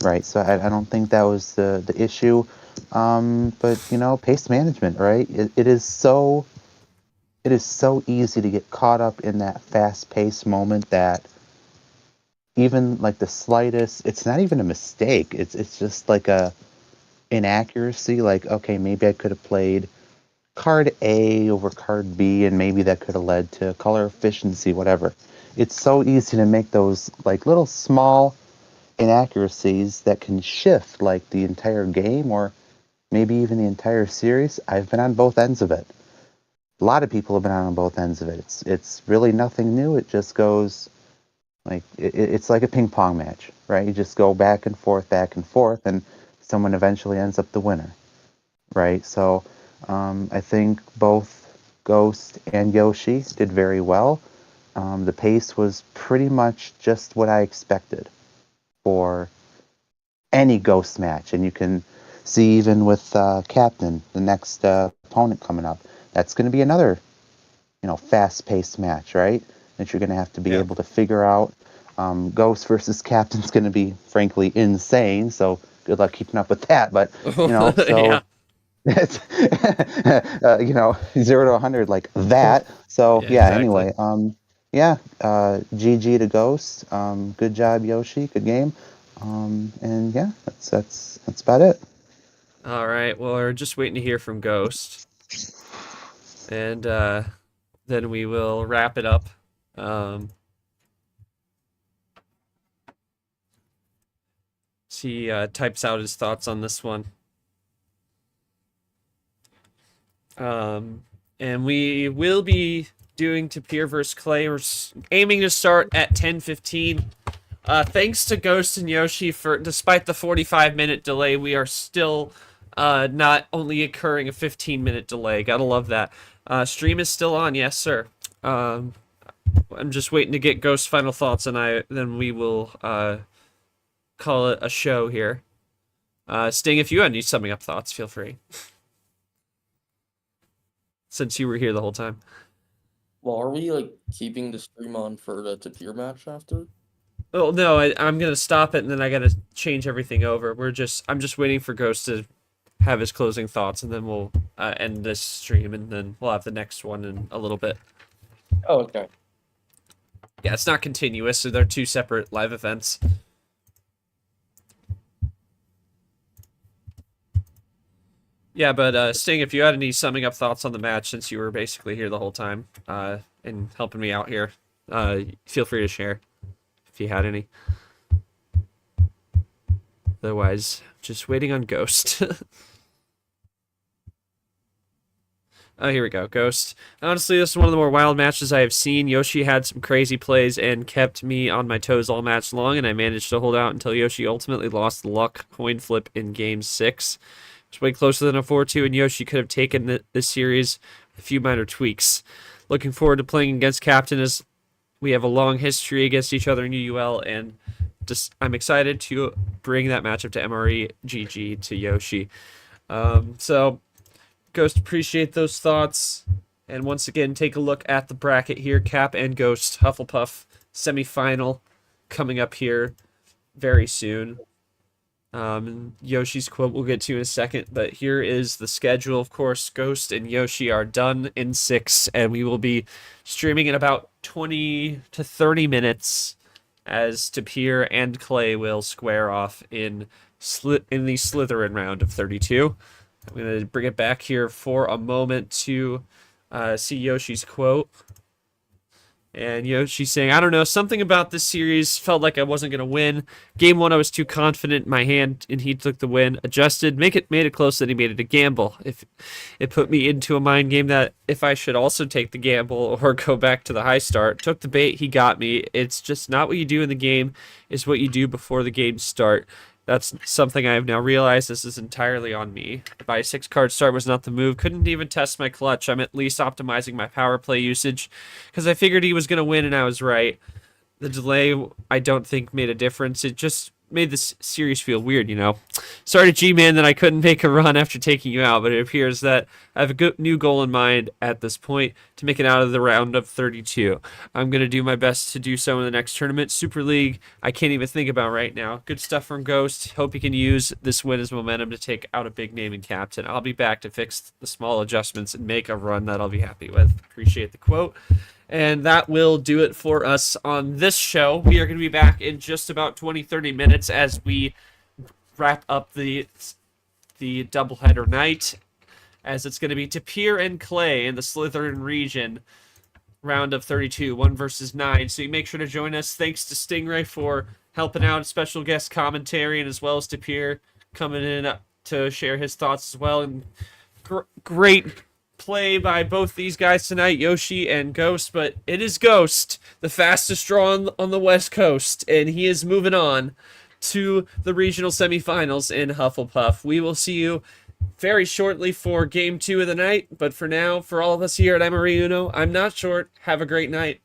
right? So I don't think that was the issue. But pace management, right? It is so easy to get caught up in that fast-paced moment that even like the slightest, it's not even a mistake. It's just like a inaccuracy. Like, okay, maybe I could have played card A over card B, and maybe that could have led to color efficiency, whatever. It's so easy to make those like little small inaccuracies that can shift like the entire game or maybe even the entire series. I've been on both ends of it. A lot of people have been on both ends of it. It's really nothing new. It just goes like it's like a ping pong match, right? You just go back and forth, and someone eventually ends up the winner, right? So I think both Ghost and Yoshi did very well. The pace was pretty much just what I expected for any Ghost match, and you can see even with Captain, the next opponent coming up, that's going to be another, fast-paced match, right? That you're going to have to be able to figure out. Ghost versus Captain's going to be, frankly, insane. So good luck keeping up with that. But Yeah. it's 0 to 100 like that. So exactly. Anyway, GG to Ghost. Good job, Yoshi. Good game. And yeah, that's about it. All right. Well, we're just waiting to hear from Ghost, and then we will wrap it up. He types out his thoughts on this one. And we will be doing Tapir vs. Clay. We're aiming to start at 10:15. Thanks to Ghost and Yoshi for, despite the 45-minute delay, we are still not only occurring a 15-minute delay. Gotta love that. Stream is still on, yes, sir. I'm just waiting to get Ghost's final thoughts, and then we will call it a show here. Sting, if you had any summing up thoughts, feel free. Since you were here the whole time. Well, are we like keeping the stream on for the Tapir match after? Oh no, I'm gonna stop it and then I gotta change everything over. I'm just waiting for Ghost to have his closing thoughts, and then we'll end this stream, and then we'll have the next one in a little bit. Oh, okay. Yeah, it's not continuous, so they're two separate live events. Yeah, but Sting, if you had any summing up thoughts on the match, since you were basically here the whole time and helping me out here, feel free to share if you had any. Otherwise, just waiting on Ghost. Oh, here we go. Ghost. Honestly, this is one of the more wild matches I have seen. Yoshi had some crazy plays and kept me on my toes all match long, and I managed to hold out until Yoshi ultimately lost the luck coin flip in Game 6. It was way closer than a 4-2, and Yoshi could have taken this series with a few minor tweaks. Looking forward to playing against Captain, as we have a long history against each other in UUL, and I'm excited to bring that matchup to MRE GG to Yoshi. So, Ghost, appreciate those thoughts. And once again, take a look at the bracket here. Cap and Ghost, HufflePuff semifinal coming up here very soon. Yoshi's quote we'll get to in a second, but here is the schedule. Of course, Ghost and Yoshi are done in 6, and we will be streaming in about 20 to 30 minutes as Tapir and Clay will square off in the Slytherin round of 32. I'm going to bring it back here for a moment to see Yoshi's quote. And Yoshi's saying, I don't know, something about this series felt like I wasn't going to win. Game 1, I was too confident in my hand, and he took the win. Adjusted, made it close, then he made it a gamble. If it put me into a mind game that if I should also take the gamble or go back to the high start. Took the bait, he got me. It's just not what you do in the game, it's what you do before the games start. That's something I have now realized. This is entirely on me. The buy 6-card start was not the move. Couldn't even test my clutch. I'm at least optimizing my power play usage because I figured he was going to win, and I was right. The delay, I don't think, made a difference. It just made this series feel weird, you know. Sorry to Gman that I couldn't make a run after taking you out, but it appears that I have a good new goal in mind at this point to make it out of the round of 32. I'm going to do my best to do so in the next tournament. Super League, I can't even think about right now. Good stuff from Ghost. Hope he can use this win as momentum to take out a big name in Captain. I'll be back to fix the small adjustments and make a run that I'll be happy with. Appreciate the quote. And that will do it for us on this show. We are going to be back in just about 20-30 minutes as we wrap up the doubleheader night, as it's going to be Tapir and Clay in the Slytherin region, round of 32, 1 versus 9. So you make sure to join us. Thanks to Stingray for helping out, special guest commentary, and as well as Tapir coming in to share his thoughts as well. And great play by both these guys tonight, Yoshi and Ghost, but it is Ghost, the fastest draw on the West Coast, and he is moving on to the regional semifinals in HufflePuff. We will see you very shortly for Game 2 of the night, but for now, for all of us here at Amarillo, I'm not short. Have a great night.